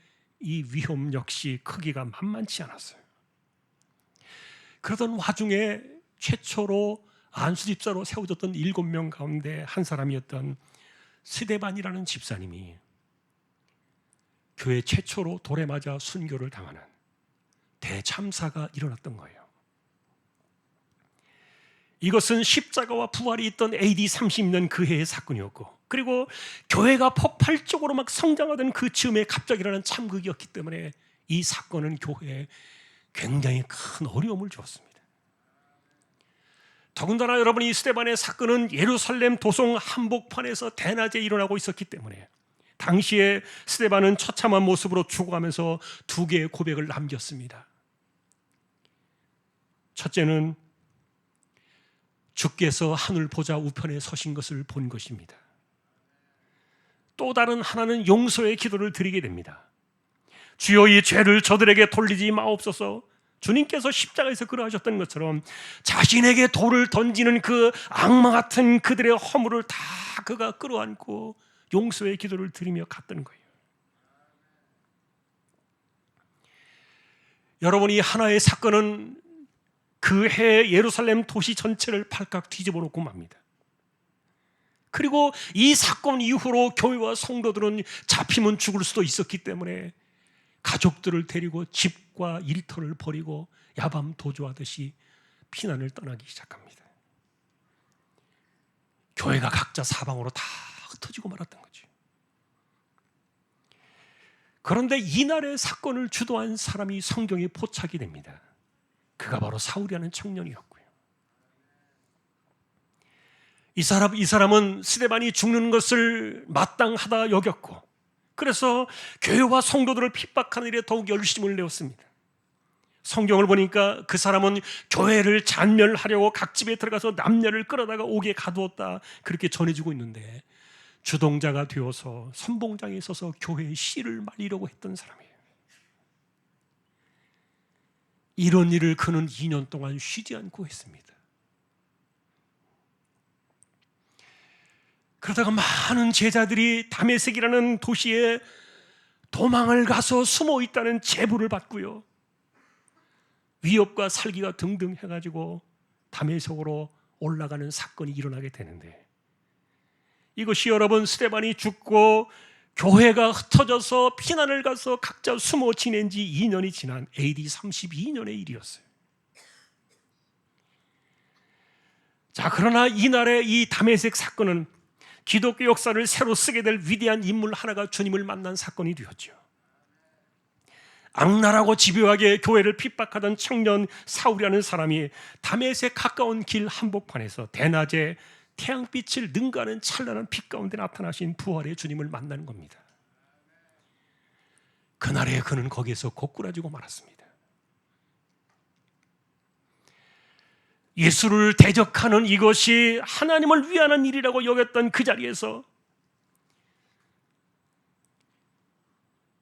이 위험 역시 크기가 만만치 않았어요. 그러던 와중에 최초로 안수집사로 세워졌던 7명 가운데 한 사람이었던 스데반이라는 집사님이 교회 최초로 돌에 맞아 순교를 당하는 대참사가 일어났던 거예요. 이것은 십자가와 부활이 있던 AD 30년 그 해의 사건이었고, 그리고 교회가 폭발적으로 막 성장하던 그 즈음에 갑자기 일어난 참극이었기 때문에 이 사건은 교회에 굉장히 큰 어려움을 주었습니다. 더군다나 여러분, 이 스데반의 사건은 예루살렘 도성 한복판에서 대낮에 일어나고 있었기 때문에 당시에 스데반은 처참한 모습으로 죽어가면서 두 개의 고백을 남겼습니다. 첫째는 주께서 하늘 보좌 우편에 서신 것을 본 것입니다. 또 다른 하나는 용서의 기도를 드리게 됩니다. 주여, 이 죄를 저들에게 돌리지 마옵소서. 주님께서 십자가에서 그러하셨던 것처럼 자신에게 돌을 던지는 그 악마 같은 그들의 허물을 다 그가 끌어안고 용서의 기도를 드리며 갔던 거예요. 여러분, 이 하나의 사건은 그 해 예루살렘 도시 전체를 발칵 뒤집어 놓고 맙니다. 그리고 이 사건 이후로 교회와 성도들은 잡히면 죽을 수도 있었기 때문에 가족들을 데리고 집과 일터를 버리고 야밤 도주하듯이 피난을 떠나기 시작합니다. 교회가 각자 사방으로 다 흩어지고 말았던 거죠. 그런데 이날의 사건을 주도한 사람이 성경에 포착이 됩니다. 그가 바로 사울이라는 청년이었고요. 이 사람은 스데반이 죽는 것을 마땅하다 여겼고, 그래서 교회와 성도들을 핍박하는 일에 더욱 열심을 내었습니다. 성경을 보니까 그 사람은 교회를 잔멸하려고 각 집에 들어가서 남녀를 끌어다가 옥에 가두었다, 그렇게 전해지고 있는데, 주동자가 되어서 선봉장에 서서 교회의 씨를 말리려고 했던 사람이에요. 이런 일을 그는 2년 동안 쉬지 않고 했습니다. 그러다가 많은 제자들이 다메섹이라는 도시에 도망을 가서 숨어 있다는 제보를 받고요, 위협과 살기가 등등 해가지고 다메섹으로 올라가는 사건이 일어나게 되는데, 이것이 여러분 스데반이 죽고 교회가 흩어져서 피난을 가서 각자 숨어 지낸 지 2년이 지난 AD 32년의 일이었어요. 자, 그러나 이날의 이 다메섹 사건은 기독교 역사를 새로 쓰게 될 위대한 인물 하나가 주님을 만난 사건이 되었죠. 악랄하고 집요하게 교회를 핍박하던 청년 사울이라는 사람이 다메섹 가까운 길 한복판에서 대낮에 태양빛을 능가하는 찬란한 빛 가운데 나타나신 부활의 주님을 만나는 겁니다. 그날에 그는 거기에서 고꾸라지고 말았습니다. 예수를 대적하는 이것이 하나님을 위하는 일이라고 여겼던 그 자리에서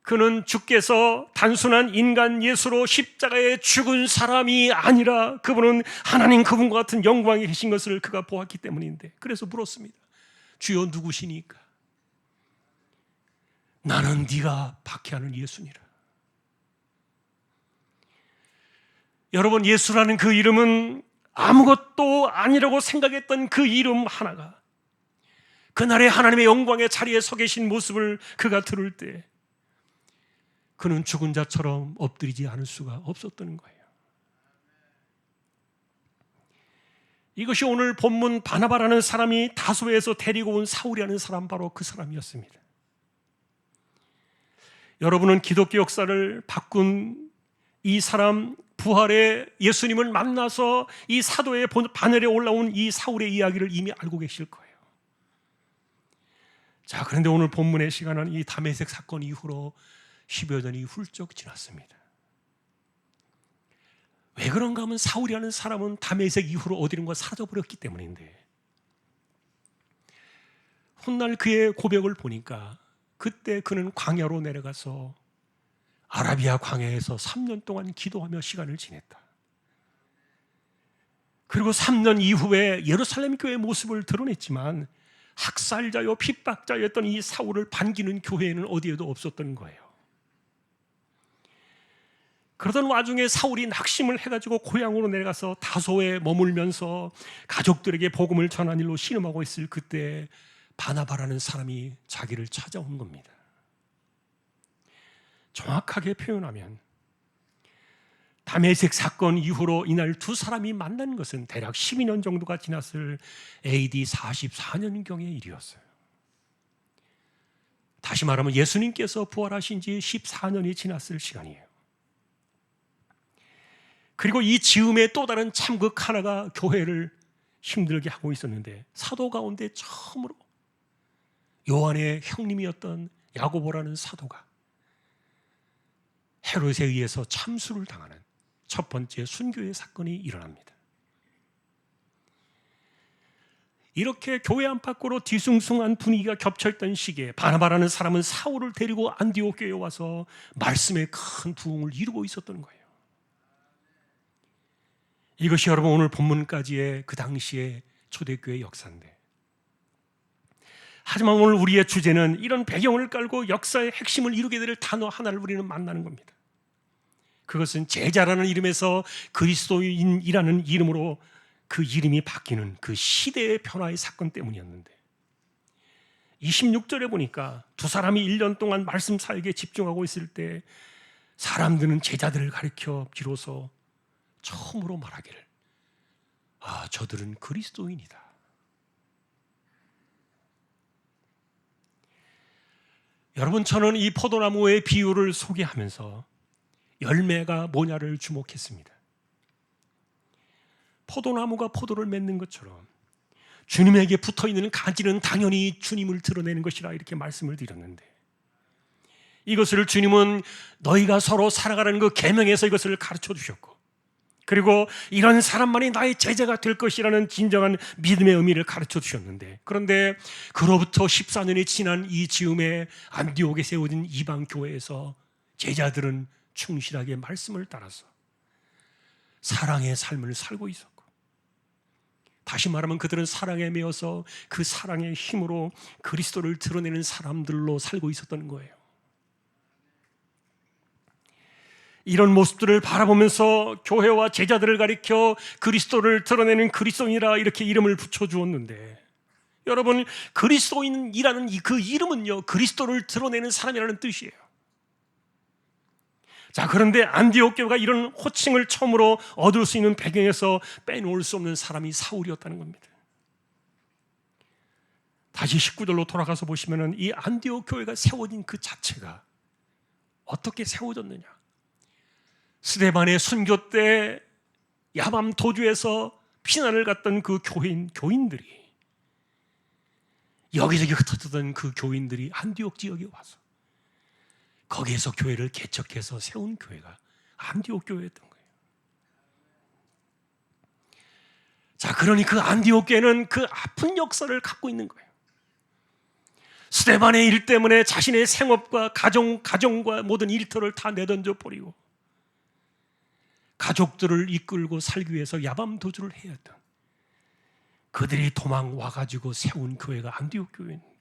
그는 주께서 단순한 인간 예수로 십자가에 죽은 사람이 아니라 그분은 하나님 그분과 같은 영광에 계신 것을 그가 보았기 때문인데, 그래서 물었습니다. 주여 누구시니까? 나는 네가 박해하는 예수니라. 여러분, 예수라는 그 이름은 아무것도 아니라고 생각했던 그 이름 하나가 그날의 하나님의 영광의 자리에 서 계신 모습을 그가 들을 때 그는 죽은 자처럼 엎드리지 않을 수가 없었던 거예요. 이것이 오늘 본문 바나바라는 사람이 다소에서 데리고 온 사울이라는 사람, 바로 그 사람이었습니다. 여러분은 기독교 역사를 바꾼 이 사람, 부활의 예수님을 만나서 이 사도의 바늘에 올라온 이 사울의 이야기를 이미 알고 계실 거예요. 자, 그런데 오늘 본문의 시간은 이 다메섹 사건 이후로 10여 년이 훌쩍 지났습니다. 왜 그런가 하면 사울이라는 사람은 다메섹 이후로 어디론가 사라져버렸기 때문인데, 훗날 그의 고백을 보니까 그때 그는 광야로 내려가서 아라비아 광야에서 3년 동안 기도하며 시간을 지냈다. 그리고 3년 이후에 예루살렘 교회의 모습을 드러냈지만 학살자요 핍박자였던 이 사울을 반기는 교회는 어디에도 없었던 거예요. 그러던 와중에 사울이 낙심을 해가지고 고향으로 내려가서 다소에 머물면서 가족들에게 복음을 전한 일로 신음하고 있을 그때 바나바라는 사람이 자기를 찾아온 겁니다. 정확하게 표현하면 다메섹 사건 이후로 이날 두 사람이 만난 것은 대략 12년 정도가 지났을 AD 44년경의 일이었어요. 다시 말하면 예수님께서 부활하신 지 14년이 지났을 시간이에요. 그리고 이 즈음에 또 다른 참극 하나가 교회를 힘들게 하고 있었는데, 사도 가운데 처음으로 요한의 형님이었던 야고보라는 사도가 헤롯에 의해서 참수를 당하는 첫 번째 순교의 사건이 일어납니다. 이렇게 교회 안팎으로 뒤숭숭한 분위기가 겹쳐있던 시기에 바나바라는 사람은 사울을 데리고 안디옥 교회에 와서 말씀의 큰 부흥을 이루고 있었던 거예요. 이것이 여러분 오늘 본문까지의 그 당시의 초대교회 역사인데, 하지만 오늘 우리의 주제는 이런 배경을 깔고 역사의 핵심을 이루게 될 단어 하나를 우리는 만나는 겁니다. 그것은 제자라는 이름에서 그리스도인이라는 이름으로 그 이름이 바뀌는 그 시대의 변화의 사건 때문이었는데, 26절에 보니까 두 사람이 1년 동안 말씀 사역에 집중하고 있을 때 사람들은 제자들을 가리켜 비로소 처음으로 말하기를, 저들은 그리스도인이다. 여러분, 저는 이 포도나무의 비유를 소개하면서 열매가 뭐냐를 주목했습니다. 포도나무가 포도를 맺는 것처럼 주님에게 붙어있는 가지는 당연히 주님을 드러내는 것이라 이렇게 말씀을 드렸는데, 이것을 주님은 너희가 서로 살아가는 그 계명에서 이것을 가르쳐 주셨고, 그리고 이런 사람만이 나의 제자가 될 것이라는 진정한 믿음의 의미를 가르쳐 주셨는데, 그런데 그로부터 14년이 지난 이 즈음에 안디옥에 세워진 이방 교회에서 제자들은 충실하게 말씀을 따라서 사랑의 삶을 살고 있었고, 다시 말하면 그들은 사랑에 매여서 그 사랑의 힘으로 그리스도를 드러내는 사람들로 살고 있었던 거예요. 이런 모습들을 바라보면서 교회와 제자들을 가리켜 그리스도를 드러내는 그리스도인이라 이렇게 이름을 붙여주었는데, 여러분, 그리스도인이라는 그 이름은요, 그리스도를 드러내는 사람이라는 뜻이에요. 자, 그런데 안디옥 교회가 이런 호칭을 처음으로 얻을 수 있는 배경에서 빼놓을 수 없는 사람이 사울이었다는 겁니다. 다시 19절로 돌아가서 보시면은 이 안디옥 교회가 세워진 그 자체가 어떻게 세워졌느냐? 스데반의 순교 때 야밤 도주에서 피난을 갔던 그 교인들이, 여기저기 흩어졌던 그 교인들이 안디옥 지역에 와서 거기에서 교회를 개척해서 세운 교회가 안디옥 교회였던 거예요. 자, 그러니 그 안디옥 교회는 그 아픈 역사를 갖고 있는 거예요. 스데반의 일 때문에 자신의 생업과 가정과 모든 일터를 다 내던져 버리고 가족들을 이끌고 살기 위해서 야밤 도주를 해야 했던 그들이 도망 와가지고 세운 교회가 안디옥 교회였는데,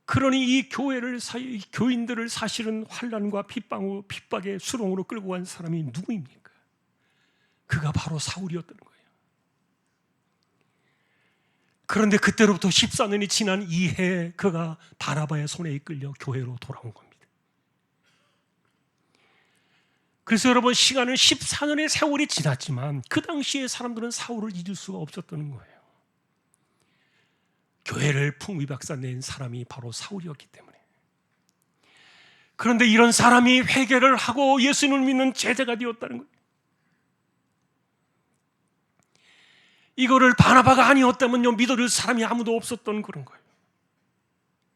그러니 이 교인들을 사실은 환난과 핍박의 수렁으로 끌고 간 사람이 누구입니까? 그가 바로 사울이었던 거예요. 그런데 그때로부터 14년이 지난 이해 그가 바나바의 손에 이끌려 교회로 돌아온 겁니다. 그래서 여러분, 시간은 14년의 세월이 지났지만 그 당시에 사람들은 사울을 잊을 수가 없었던 거예요. 교회를 풍비박산낸 사람이 바로 사울이었기 때문에. 그런데 이런 사람이 회개를 하고 예수님을 믿는 제자가 되었다는 거예요. 이거를 바나바가 아니었다면요, 믿어줄 사람이 아무도 없었던 그런 거예요.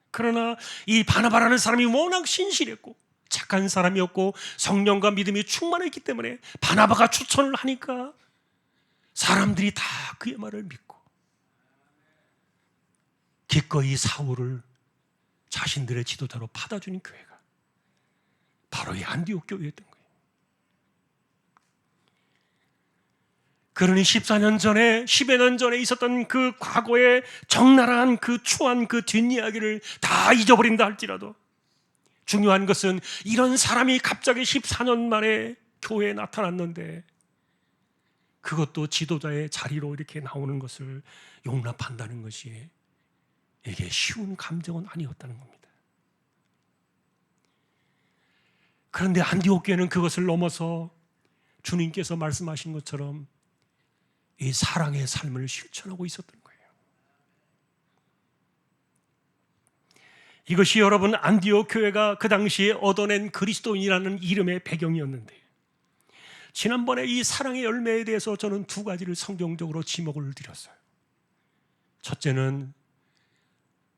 그러나 이 바나바라는 사람이 워낙 신실했고 착한 사람이었고 성령과 믿음이 충만했기 때문에 바나바가 추천을 하니까 사람들이 다 그의 말을 믿고 기꺼이 사울을 자신들의 지도자로 받아주는 교회가 바로 이 안디옥 교회였던 거예요. 그러니 14년 전에, 10여 년 전에 있었던 그 과거의 적나라한 그 추한 그 뒷이야기를 다 잊어버린다 할지라도 중요한 것은 이런 사람이 갑자기 14년 만에 교회에 나타났는데 그것도 지도자의 자리로 이렇게 나오는 것을 용납한다는 것이 이게 쉬운 감정은 아니었다는 겁니다. 그런데 안디옥 교회는 그것을 넘어서 주님께서 말씀하신 것처럼 이 사랑의 삶을 실천하고 있었던 거예요. 이것이 여러분 안디옥 교회가 그 당시에 얻어낸 그리스도인이라는 이름의 배경이었는데, 지난번에 이 사랑의 열매에 대해서 저는 두 가지를 성경적으로 지목을 드렸어요. 첫째는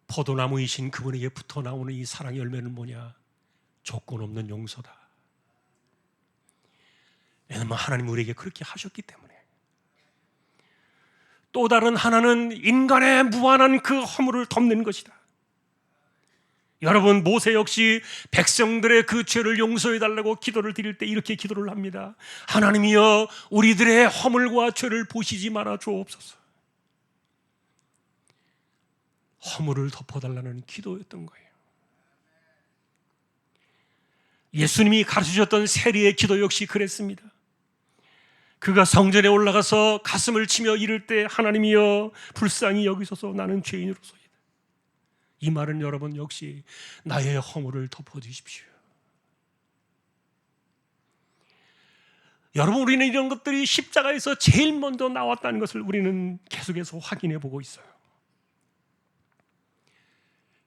포도나무이신 그분에게 붙어 나오는 이 사랑의 열매는 뭐냐? 조건 없는 용서다. 왜냐하면 하나님 우리에게 그렇게 하셨기 때문에. 또 다른 하나는 인간의 무한한 그 허물을 덮는 것이다. 여러분, 모세 역시 백성들의 그 죄를 용서해달라고 기도를 드릴 때 이렇게 기도를 합니다. 하나님이여, 우리들의 허물과 죄를 보시지 말아 주옵소서. 허물을 덮어달라는 기도였던 거예요. 예수님이 가르치셨던 세리의 기도 역시 그랬습니다. 그가 성전에 올라가서 가슴을 치며 이를 때 하나님이여 불쌍히 여기소서 나는 죄인으로소이다. 이 말은 여러분 역시 나의 허물을 덮어주십시오. 여러분, 우리는 이런 것들이 십자가에서 제일 먼저 나왔다는 것을 우리는 계속해서 확인해 보고 있어요.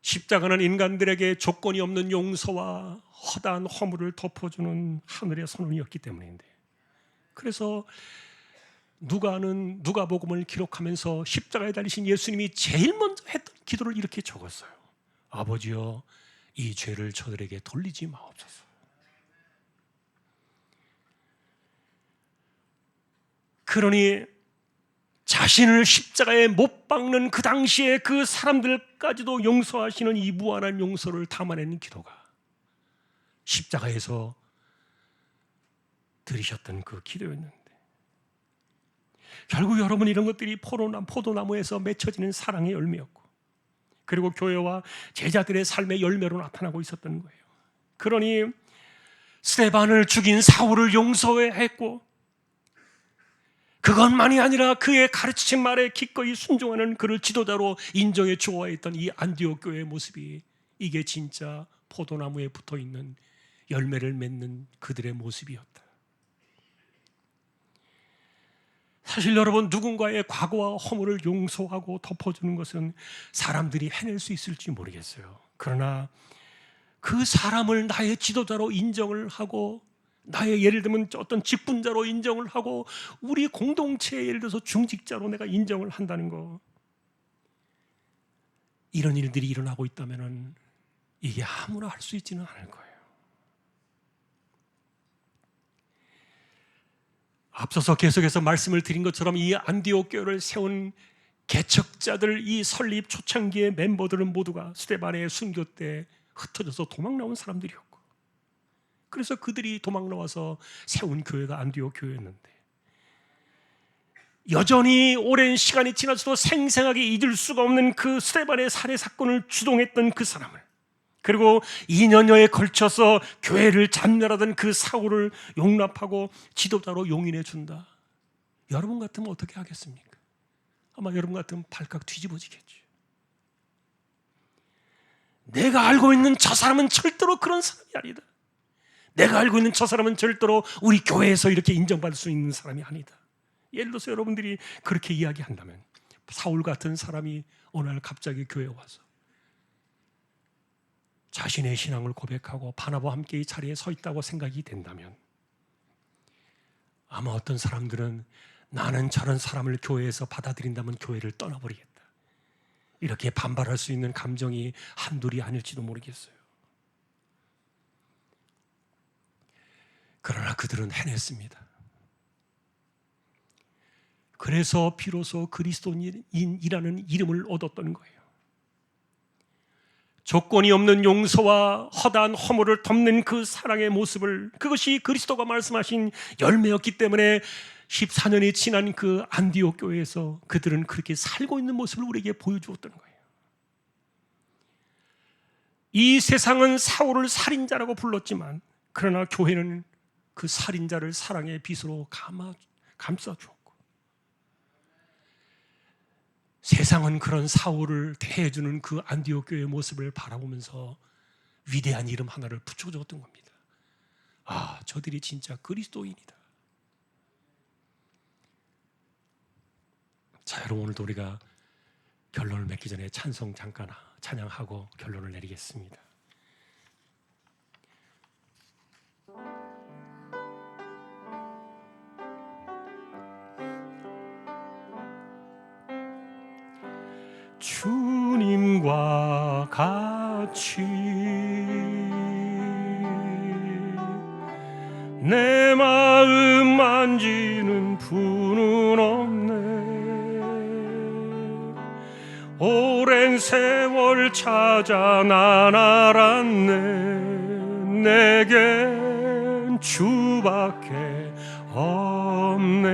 십자가는 인간들에게 조건이 없는 용서와 허다한 허물을 덮어주는 하늘의 선언이었기 때문인데, 그래서 누가복음을 기록하면서 십자가에 달리신 예수님이 제일 먼저 했던 기도를 이렇게 적었어요. 아버지여, 이 죄를 저들에게 돌리지 마옵소서. 그러니 자신을 십자가에 못 박는 그 당시에 그 사람들까지도 용서하시는 이 무한한 용서를 담아내는 기도가 십자가에서 들으셨던 그 기도였는데, 결국 여러분 이런 것들이 포도나무에서 맺혀지는 사랑의 열매였고, 그리고 교회와 제자들의 삶의 열매로 나타나고 있었던 거예요. 그러니 스데반을 죽인 사울을 용서했고, 그것만이 아니라 그의 가르치신 말에 기꺼이 순종하는 그를 지도자로 인정해 주어했던 이 안디옥 교회의 모습이, 이게 진짜 포도나무에 붙어있는 열매를 맺는 그들의 모습이었다. 사실 여러분, 누군가의 과거와 허물을 용서하고 덮어주는 것은 사람들이 해낼 수 있을지 모르겠어요. 그러나 그 사람을 나의 지도자로 인정을 하고, 나의 예를 들면 어떤 직분자로 인정을 하고, 우리 공동체에 예를 들어서 중직자로 내가 인정을 한다는 거, 이런 일들이 일어나고 있다면 이게 아무나 할 수 있지는 않을 거예요. 앞서서 계속해서 말씀을 드린 것처럼 이 안디옥 교회를 세운 개척자들, 이 설립 초창기의 멤버들은 모두가 스데반의 순교 때 흩어져서 도망 나온 사람들이었고, 그래서 그들이 도망 나와서 세운 교회가 안디옥 교회였는데, 여전히 오랜 시간이 지나서도 생생하게 잊을 수가 없는 그 스데반의 살해 사건을 주동했던 그 사람을, 그리고 2년여에 걸쳐서 교회를 잔멸하던 그 사울을 용납하고 지도자로 용인해 준다. 여러분 같으면 어떻게 하겠습니까? 아마 여러분 같으면 발칵 뒤집어지겠죠. 내가 알고 있는 저 사람은 절대로 그런 사람이 아니다. 내가 알고 있는 저 사람은 절대로 우리 교회에서 이렇게 인정받을 수 있는 사람이 아니다. 예를 들어서 여러분들이 그렇게 이야기한다면, 사울 같은 사람이 어느 날 갑자기 교회에 와서 자신의 신앙을 고백하고 바나바와 함께 이 자리에 서 있다고 생각이 된다면, 아마 어떤 사람들은 나는 저런 사람을 교회에서 받아들인다면 교회를 떠나버리겠다, 이렇게 반발할 수 있는 감정이 한둘이 아닐지도 모르겠어요. 그러나 그들은 해냈습니다. 그래서 비로소 그리스도인이라는 이름을 얻었던 거예요. 조건이 없는 용서와 허다한 허물을 덮는 그 사랑의 모습을, 그것이 그리스도가 말씀하신 열매였기 때문에 14년이 지난 그 안디옥 교회에서 그들은 그렇게 살고 있는 모습을 우리에게 보여주었던 거예요. 이 세상은 사울을 살인자라고 불렀지만, 그러나 교회는 그 살인자를 사랑의 빛으로 감싸주었고, 세상은 그런 사울을 대해주는 그 안디옥 교회의 모습을 바라보면서 위대한 이름 하나를 붙여줬던 겁니다. 아, 저들이 진짜 그리스도인이다. 자, 여러분, 오늘도 우리가 결론을 맺기 전에 찬송 잠깐 찬양하고 결론을 내리겠습니다. 주님과 같이 내 마음 만지는 분은 없네. 오랜 세월 찾아 난 알았네. 내겐 주밖에 없네.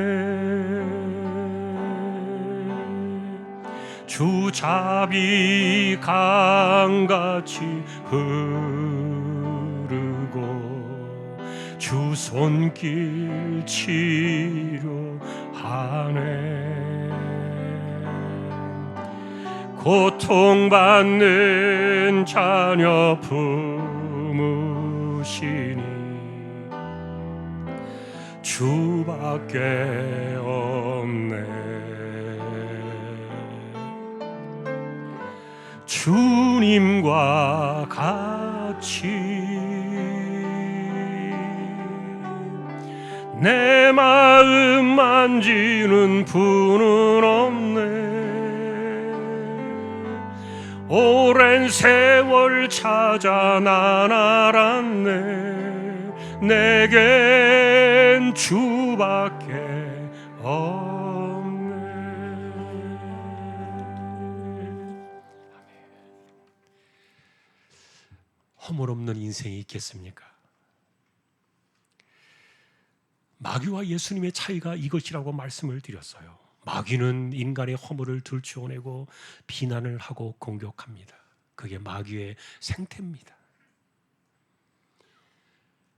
주 자비 강같이 흐르고 주 손길 치료하네. 고통받는 자녀 품으시니 주밖에 없네. 주님과 같이 내 마음 만지는 분은 없네. 오랜 세월 찾아 난 알았네. 내겐 주밖에 없네. 허물 없는 인생이 있겠습니까? 마귀와 예수님의 차이가 이것이라고 말씀을 드렸어요. 마귀는 인간의 허물을 들추어내고 비난을 하고 공격합니다. 그게 마귀의 생태입니다.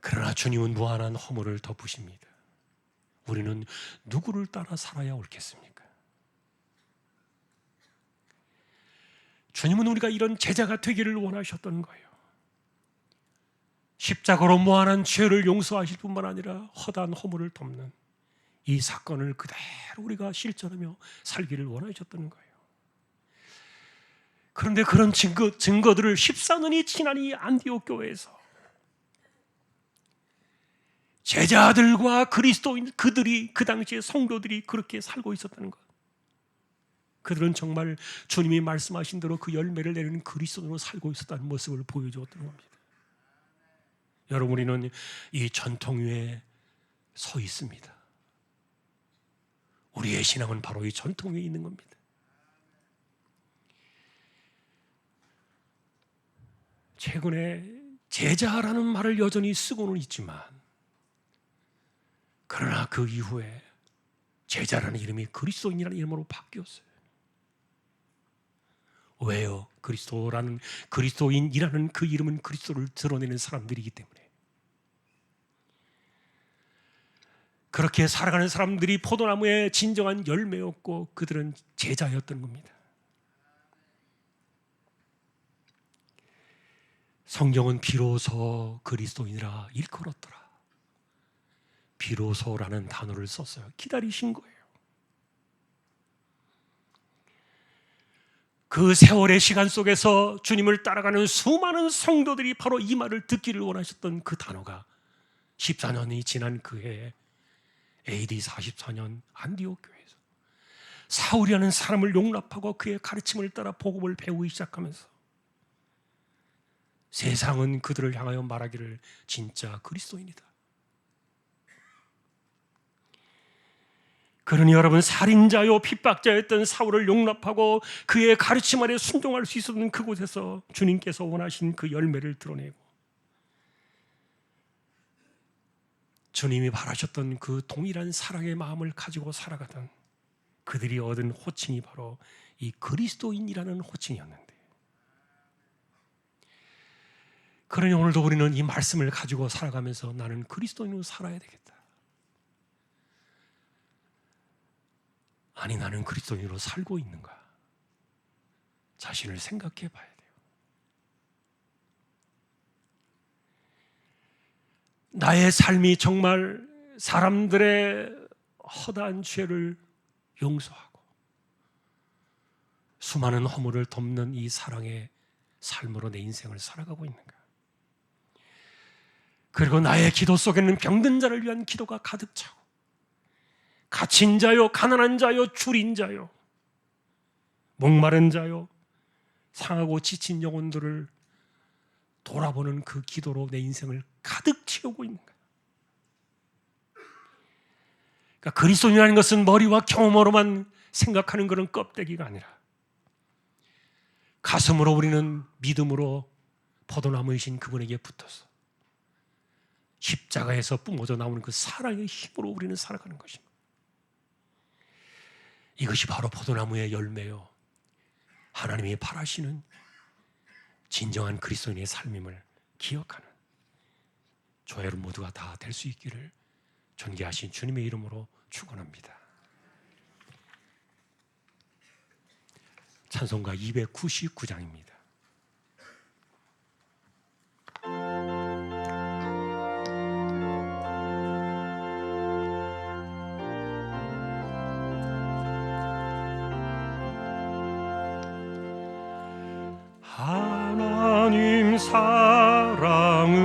그러나 주님은 무한한 허물을 덮으십니다. 우리는 누구를 따라 살아야 옳겠습니까? 주님은 우리가 이런 제자가 되기를 원하셨던 거예요. 십자가로 무한한 죄를 용서하실 뿐만 아니라 허다한 허물을 덮는 이 사건을 그대로 우리가 실천하며 살기를 원하셨던 거예요. 그런데 그런 증거들을 14년이 지난 이 안디옥 교회에서 제자들과 그리스도인 그들이 그 당시에 성도들이 그렇게 살고 있었다는 것, 그들은 정말 주님이 말씀하신 대로 그 열매를 내리는 그리스도인으로 살고 있었다는 모습을 보여주었던 겁니다. 여러분, 우리는 이 전통 위에 서 있습니다. 우리의 신앙은 바로 이 전통 위에 있는 겁니다. 최근에 제자라는 말을 여전히 쓰고는 있지만, 그러나 그 이후에 제자라는 이름이 그리스도인이라는 이름으로 바뀌었어요. 왜요? 그리스도인이라는 그 이름은 그리스도를 드러내는 사람들이기 때문에. 그렇게 살아가는 사람들이 포도나무의 진정한 열매였고 그들은 제자였던 겁니다. 성경은 비로소 그리스도인이라 일컬었더라. 비로소라는 단어를 썼어요. 기다리신 거예요. 그 세월의 시간 속에서 주님을 따라가는 수많은 성도들이 바로 이 말을 듣기를 원하셨던 그 단어가 14년이 지난 그 해에 AD 44년 안디옥 교회에서 사울이라는 사람을 용납하고 그의 가르침을 따라 복음을 배우기 시작하면서 세상은 그들을 향하여 말하기를 진짜 그리스도인이다. 그러니 여러분, 살인자요 핍박자였던 사울을 용납하고 그의 가르침 아래 순종할 수 있었던 그곳에서 주님께서 원하신 그 열매를 드러내고 주님이 바라셨던 그 동일한 사랑의 마음을 가지고 살아가던 그들이 얻은 호칭이 바로 이 그리스도인이라는 호칭이었는데, 그러니 오늘도 우리는 이 말씀을 가지고 살아가면서 나는 그리스도인으로 살아야 되겠다. 아니, 나는 그리스도인으로 살고 있는가? 자신을 생각해 봐야 돼요. 나의 삶이 정말 사람들의 허다한 죄를 용서하고 수많은 허물을 덮는 이 사랑의 삶으로 내 인생을 살아가고 있는가? 그리고 나의 기도 속에는 병든 자를 위한 기도가 가득 차고 갇힌 자요, 가난한 자요, 줄인 자요, 목마른 자요, 상하고 지친 영혼들을 돌아보는 그 기도로 내 인생을 가득 채우고 있는 거예요. 그러니까 그리스도인이라는 것은 머리와 경험으로만 생각하는 그런 껍데기가 아니라 가슴으로 우리는 믿음으로 포도나무이신 그분에게 붙어서 십자가에서 뿜어져 나오는 그 사랑의 힘으로 우리는 살아가는 것입니다. 이것이 바로 포도나무의 열매요, 하나님이 바라시는 진정한 그리스도인의 삶임을 기억하는 저와 여러분 모두가 다 될 수 있기를 존귀하신 주님의 이름으로 축원합니다. 찬송가 299장입니다. 하나님 사랑은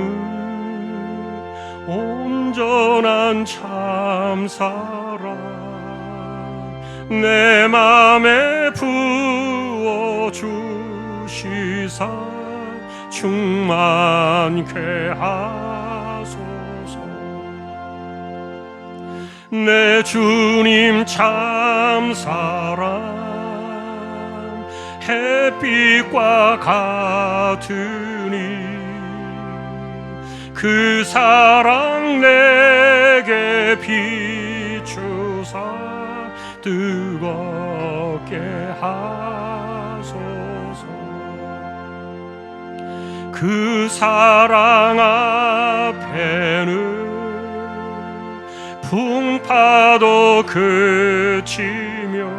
온전한 참사랑 내 맘에 부어주시사 충만케 하소서. 내 주님 참사랑 햇빛과 같으니 그 사랑 내게 비추사 뜨겁게 하소서. 그 사랑 앞에 풍파도 그치며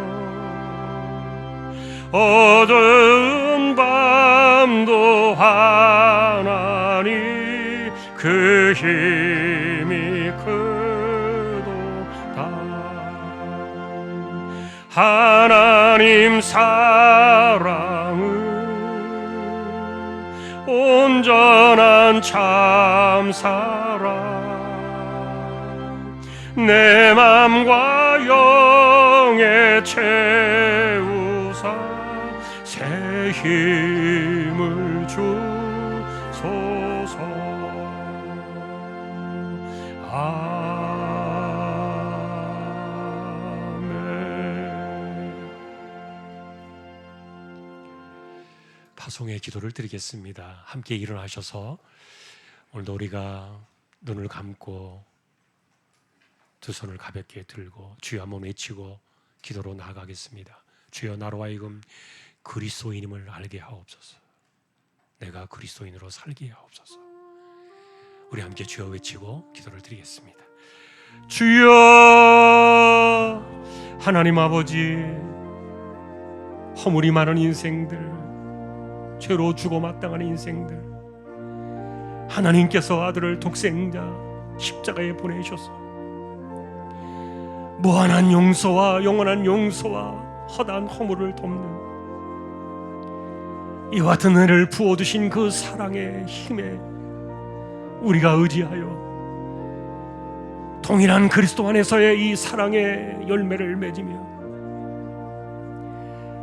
어두운 밤도 하나니 그 힘이 크도다. 하나님 사랑은 온전한 참사랑 내 맘과 영에 채우사 새 힘을 주소서. 아멘. 파송의 기도를 드리겠습니다. 함께 일어나셔서 오늘도 우리가 눈을 감고 두 손을 가볍게 들고 주여 한번 외치고 기도로 나아가겠습니다. 주여 나로 하여금 그리스도인임을 알게 하옵소서. 내가 그리스도인으로 살게 하옵소서. 우리 함께 주여 외치고 기도를 드리겠습니다. 주여 하나님 아버지, 허물이 많은 인생들, 죄로 죽어 마땅한 인생들, 하나님께서 아들을 독생자 십자가에 보내셔서 무한한 용서와 영원한 용서와 허다한 허물을 덮는 이와 같은 은혜를 부어주신 그 사랑의 힘에 우리가 의지하여 동일한 그리스도 안에서의 이 사랑의 열매를 맺으며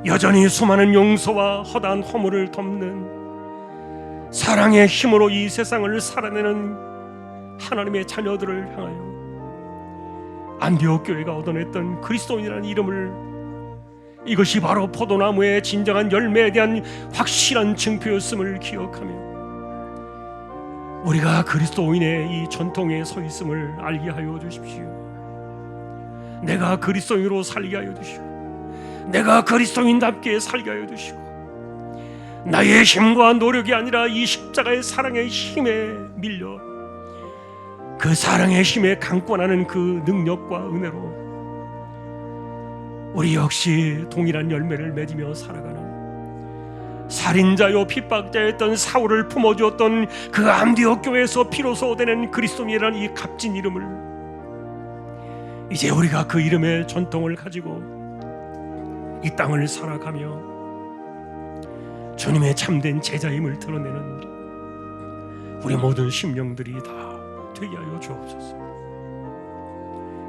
여전히 수많은 용서와 허다한 허물을 덮는 사랑의 힘으로 이 세상을 살아내는 하나님의 자녀들을 향하여 안디옥 교회가 얻어냈던 그리스도인이라는 이름을, 이것이 바로 포도나무의 진정한 열매에 대한 확실한 증표였음을 기억하며 우리가 그리스도인의 이 전통에 서 있음을 알게 하여 주십시오. 내가 그리스도인으로 살게 하여 주시고 내가 그리스도인답게 살게 하여 주시고 나의 힘과 노력이 아니라 이 십자가의 사랑의 힘에 밀려 그 사랑의 힘에 강권하는 그 능력과 은혜로 우리 역시 동일한 열매를 맺으며 살아가는 살인자요 핍박자였던 사울을 품어주었던 그 안디옥 교회에서 비로소 얻어낸 그리스도인이라는 이 값진 이름을 이제 우리가 그 이름의 전통을 가지고 이 땅을 살아가며 주님의 참된 제자임을 드러내는 우리 모든 심령들이 다 되게 하여 주옵소서.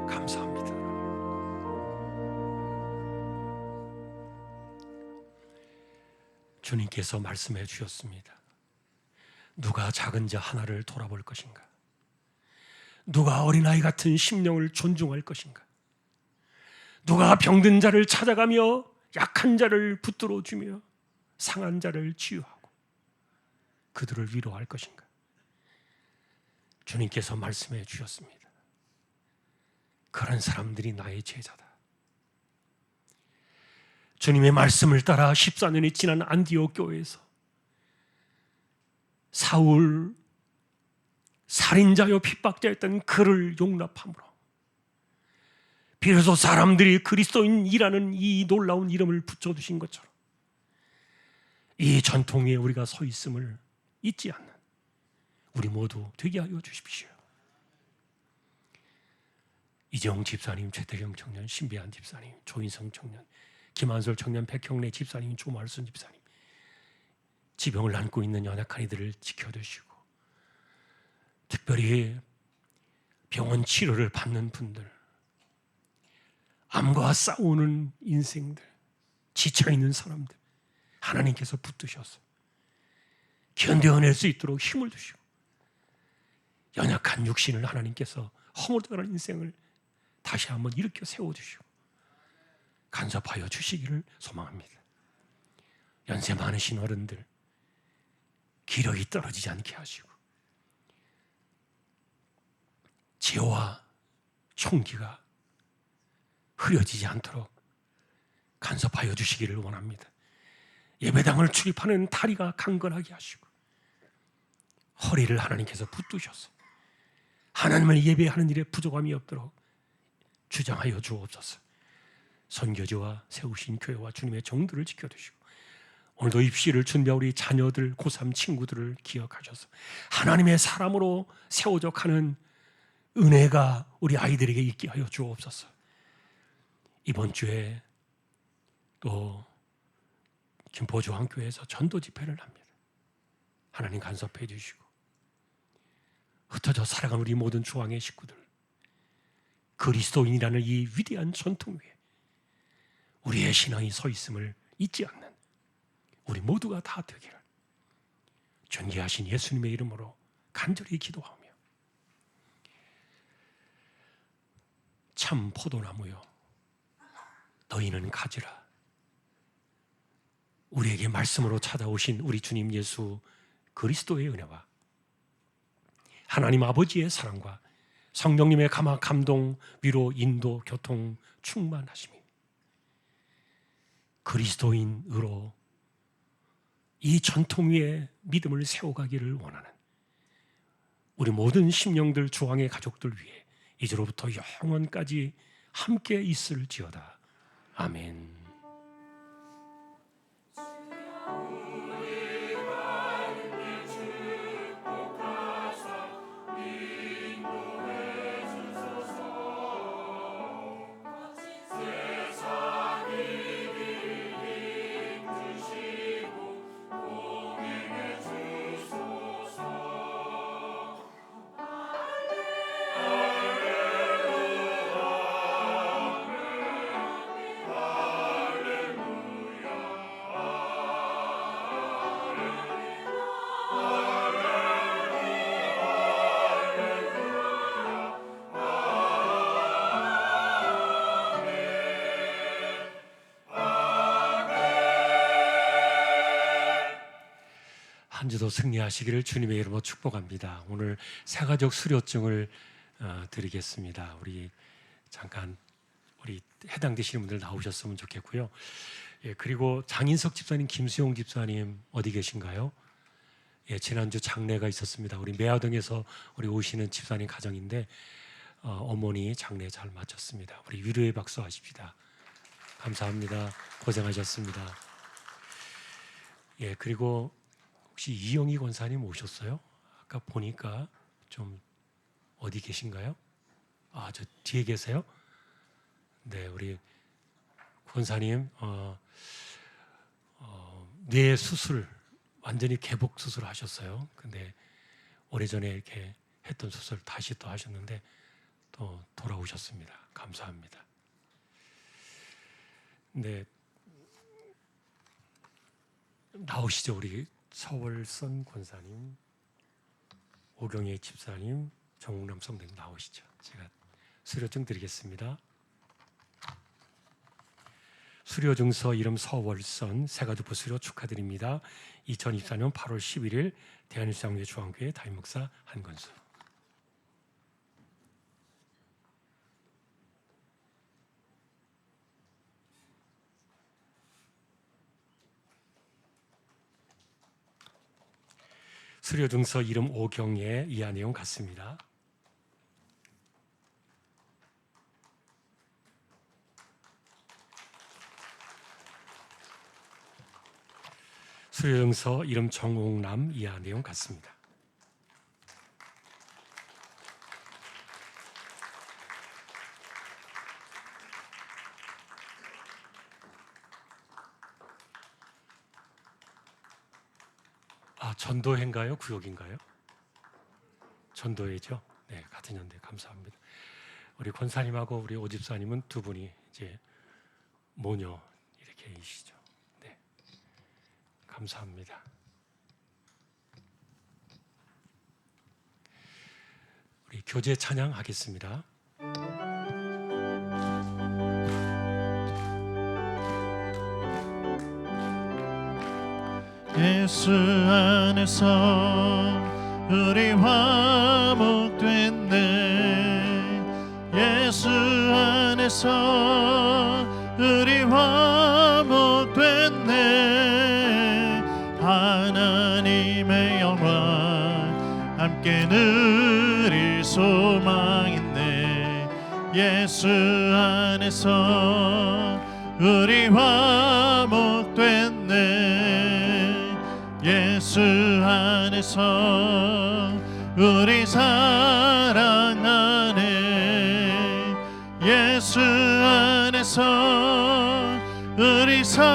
감사합니다. 주님께서 말씀해 주셨습니다. 누가 작은 자 하나를 돌아볼 것인가? 누가 어린아이 같은 심령을 존중할 것인가? 누가 병든 자를 찾아가며 약한 자를 붙들어 주며 상한 자를 치유하고 그들을 위로할 것인가? 주님께서 말씀해 주셨습니다. 그런 사람들이 나의 제자다. 주님의 말씀을 따라 14년이 지난 안디옥 교회에서 사울 살인자요 핍박자였던 그를 용납함으로 비로소 사람들이 그리스도인이라는 이 놀라운 이름을 붙여주신 것처럼 이 전통에 우리가 서 있음을 잊지 않는 우리 모두 되게 하여 주십시오. 이재용 집사님, 최태경 청년, 신비한 집사님, 조인성 청년, 김한솔 청년, 백형래 집사님, 조말순 집사님, 지병을 안고 있는 연약한 이들을 지켜주시고 특별히 병원 치료를 받는 분들, 암과 싸우는 인생들, 지쳐있는 사람들 하나님께서 붙드셔서 견뎌낼 수 있도록 힘을 주시고 연약한 육신을 하나님께서 허물어가는 인생을 다시 한번 일으켜 세워주시고 간섭하여 주시기를 소망합니다. 연세 많으신 어른들 기력이 떨어지지 않게 하시고 지혜와 총기가 흐려지지 않도록 간섭하여 주시기를 원합니다. 예배당을 출입하는 다리가 강건하게 하시고 허리를 하나님께서 붙드셔서 하나님을 예배하는 일에 부족함이 없도록 주장하여 주옵소서. 선교지와 세우신 교회와 주님의 정들을 지켜주시고 오늘도 입시를 준비한 우리 자녀들, 고3 친구들을 기억하셔서 하나님의 사람으로 세워져 가는 은혜가 우리 아이들에게 있게 하여 주옵소서. 이번 주에 또 김포중앙교회에서 전도 집회를 합니다. 하나님 간섭해 주시고 흩어져 살아간 우리 모든 중앙의 식구들, 그리스도인이라는 이 위대한 전통 위에 우리의 신앙이 서 있음을 잊지 않는 우리 모두가 다 되기를 존귀하신 예수님의 이름으로 간절히 기도하며, 참 포도나무여 너희는 가지라. 우리에게 말씀으로 찾아오신 우리 주님 예수 그리스도의 은혜와 하나님 아버지의 사랑과 성령님의 감동, 위로, 인도, 교통, 충만하심이 그리스도인으로 이 전통 위에 믿음을 세워가기를 원하는 우리 모든 심령들, 주왕의 가족들 위해 이제로부터 영원까지 함께 있을지어다. 아멘. 한 주도 승리하시기를 주님의 이름으로 축복합니다. 오늘 새가족 수료증을 드리겠습니다. 우리 잠깐 우리 해당되시는 분들 나오셨으면 좋겠고요. 예, 그리고 장인석 집사님, 김수용 집사님 어디 계신가요? 예, 지난주 장례가 있었습니다. 우리 매화동에서 우리 오시는 집사님 가정인데 어머니 장례 잘 마쳤습니다. 우리 위로의 박수 하십시다. 감사합니다. 고생하셨습니다. 예, 그리고 혹시 이영희 권사님 오셨어요? 아까 보니까 좀 어디 계신가요? 아, 저 뒤에 계세요? 네, 우리 권사님 뇌 수술, 완전히 개복 수술 하셨어요. 근데 오래전에 이렇게 했던 수술 다시 또 하셨는데 또 돌아오셨습니다. 감사합니다. 네, 나오시죠. 우리 서월선 권사님, 오경혜 집사님, 정웅남 성대님 나오시죠. 제가 수료증 드리겠습니다. 수료증서 이름 서월선 새가두포 수료 축하드립니다. 2024년 8월 11일 대한일상교회 중앙교회 담임목사 한건수. 수료증서 이름 오경의 이하 내용 같습니다. 수료증서 이름 정옥남 이하 내용 같습니다. 아, 전도회인가요? 구역인가요? 전도회죠. 네, 같은 연대. 감사합니다. 우리 권사님하고 우리 오집사님은 두 분이 이제 모녀 이렇게 이시죠. 네, 감사합니다. 우리 교제 찬양하겠습니다. 예수 안에서 우리 화목됐네. 예수 안에서 우리 화목됐네. 하나님의 영광 함께 누릴 소망 있네. 예수 안에서 우리 화목됐네. 예수 안에서 우리 사랑하네. 예수 안에서 우리 사랑하네.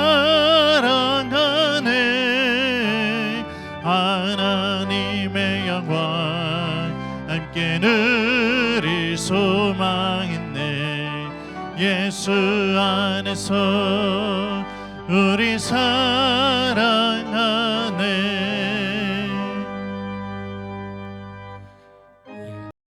하나님의 영광 함께 누릴 소망 있네. 예수 안에서 우리 사랑하네.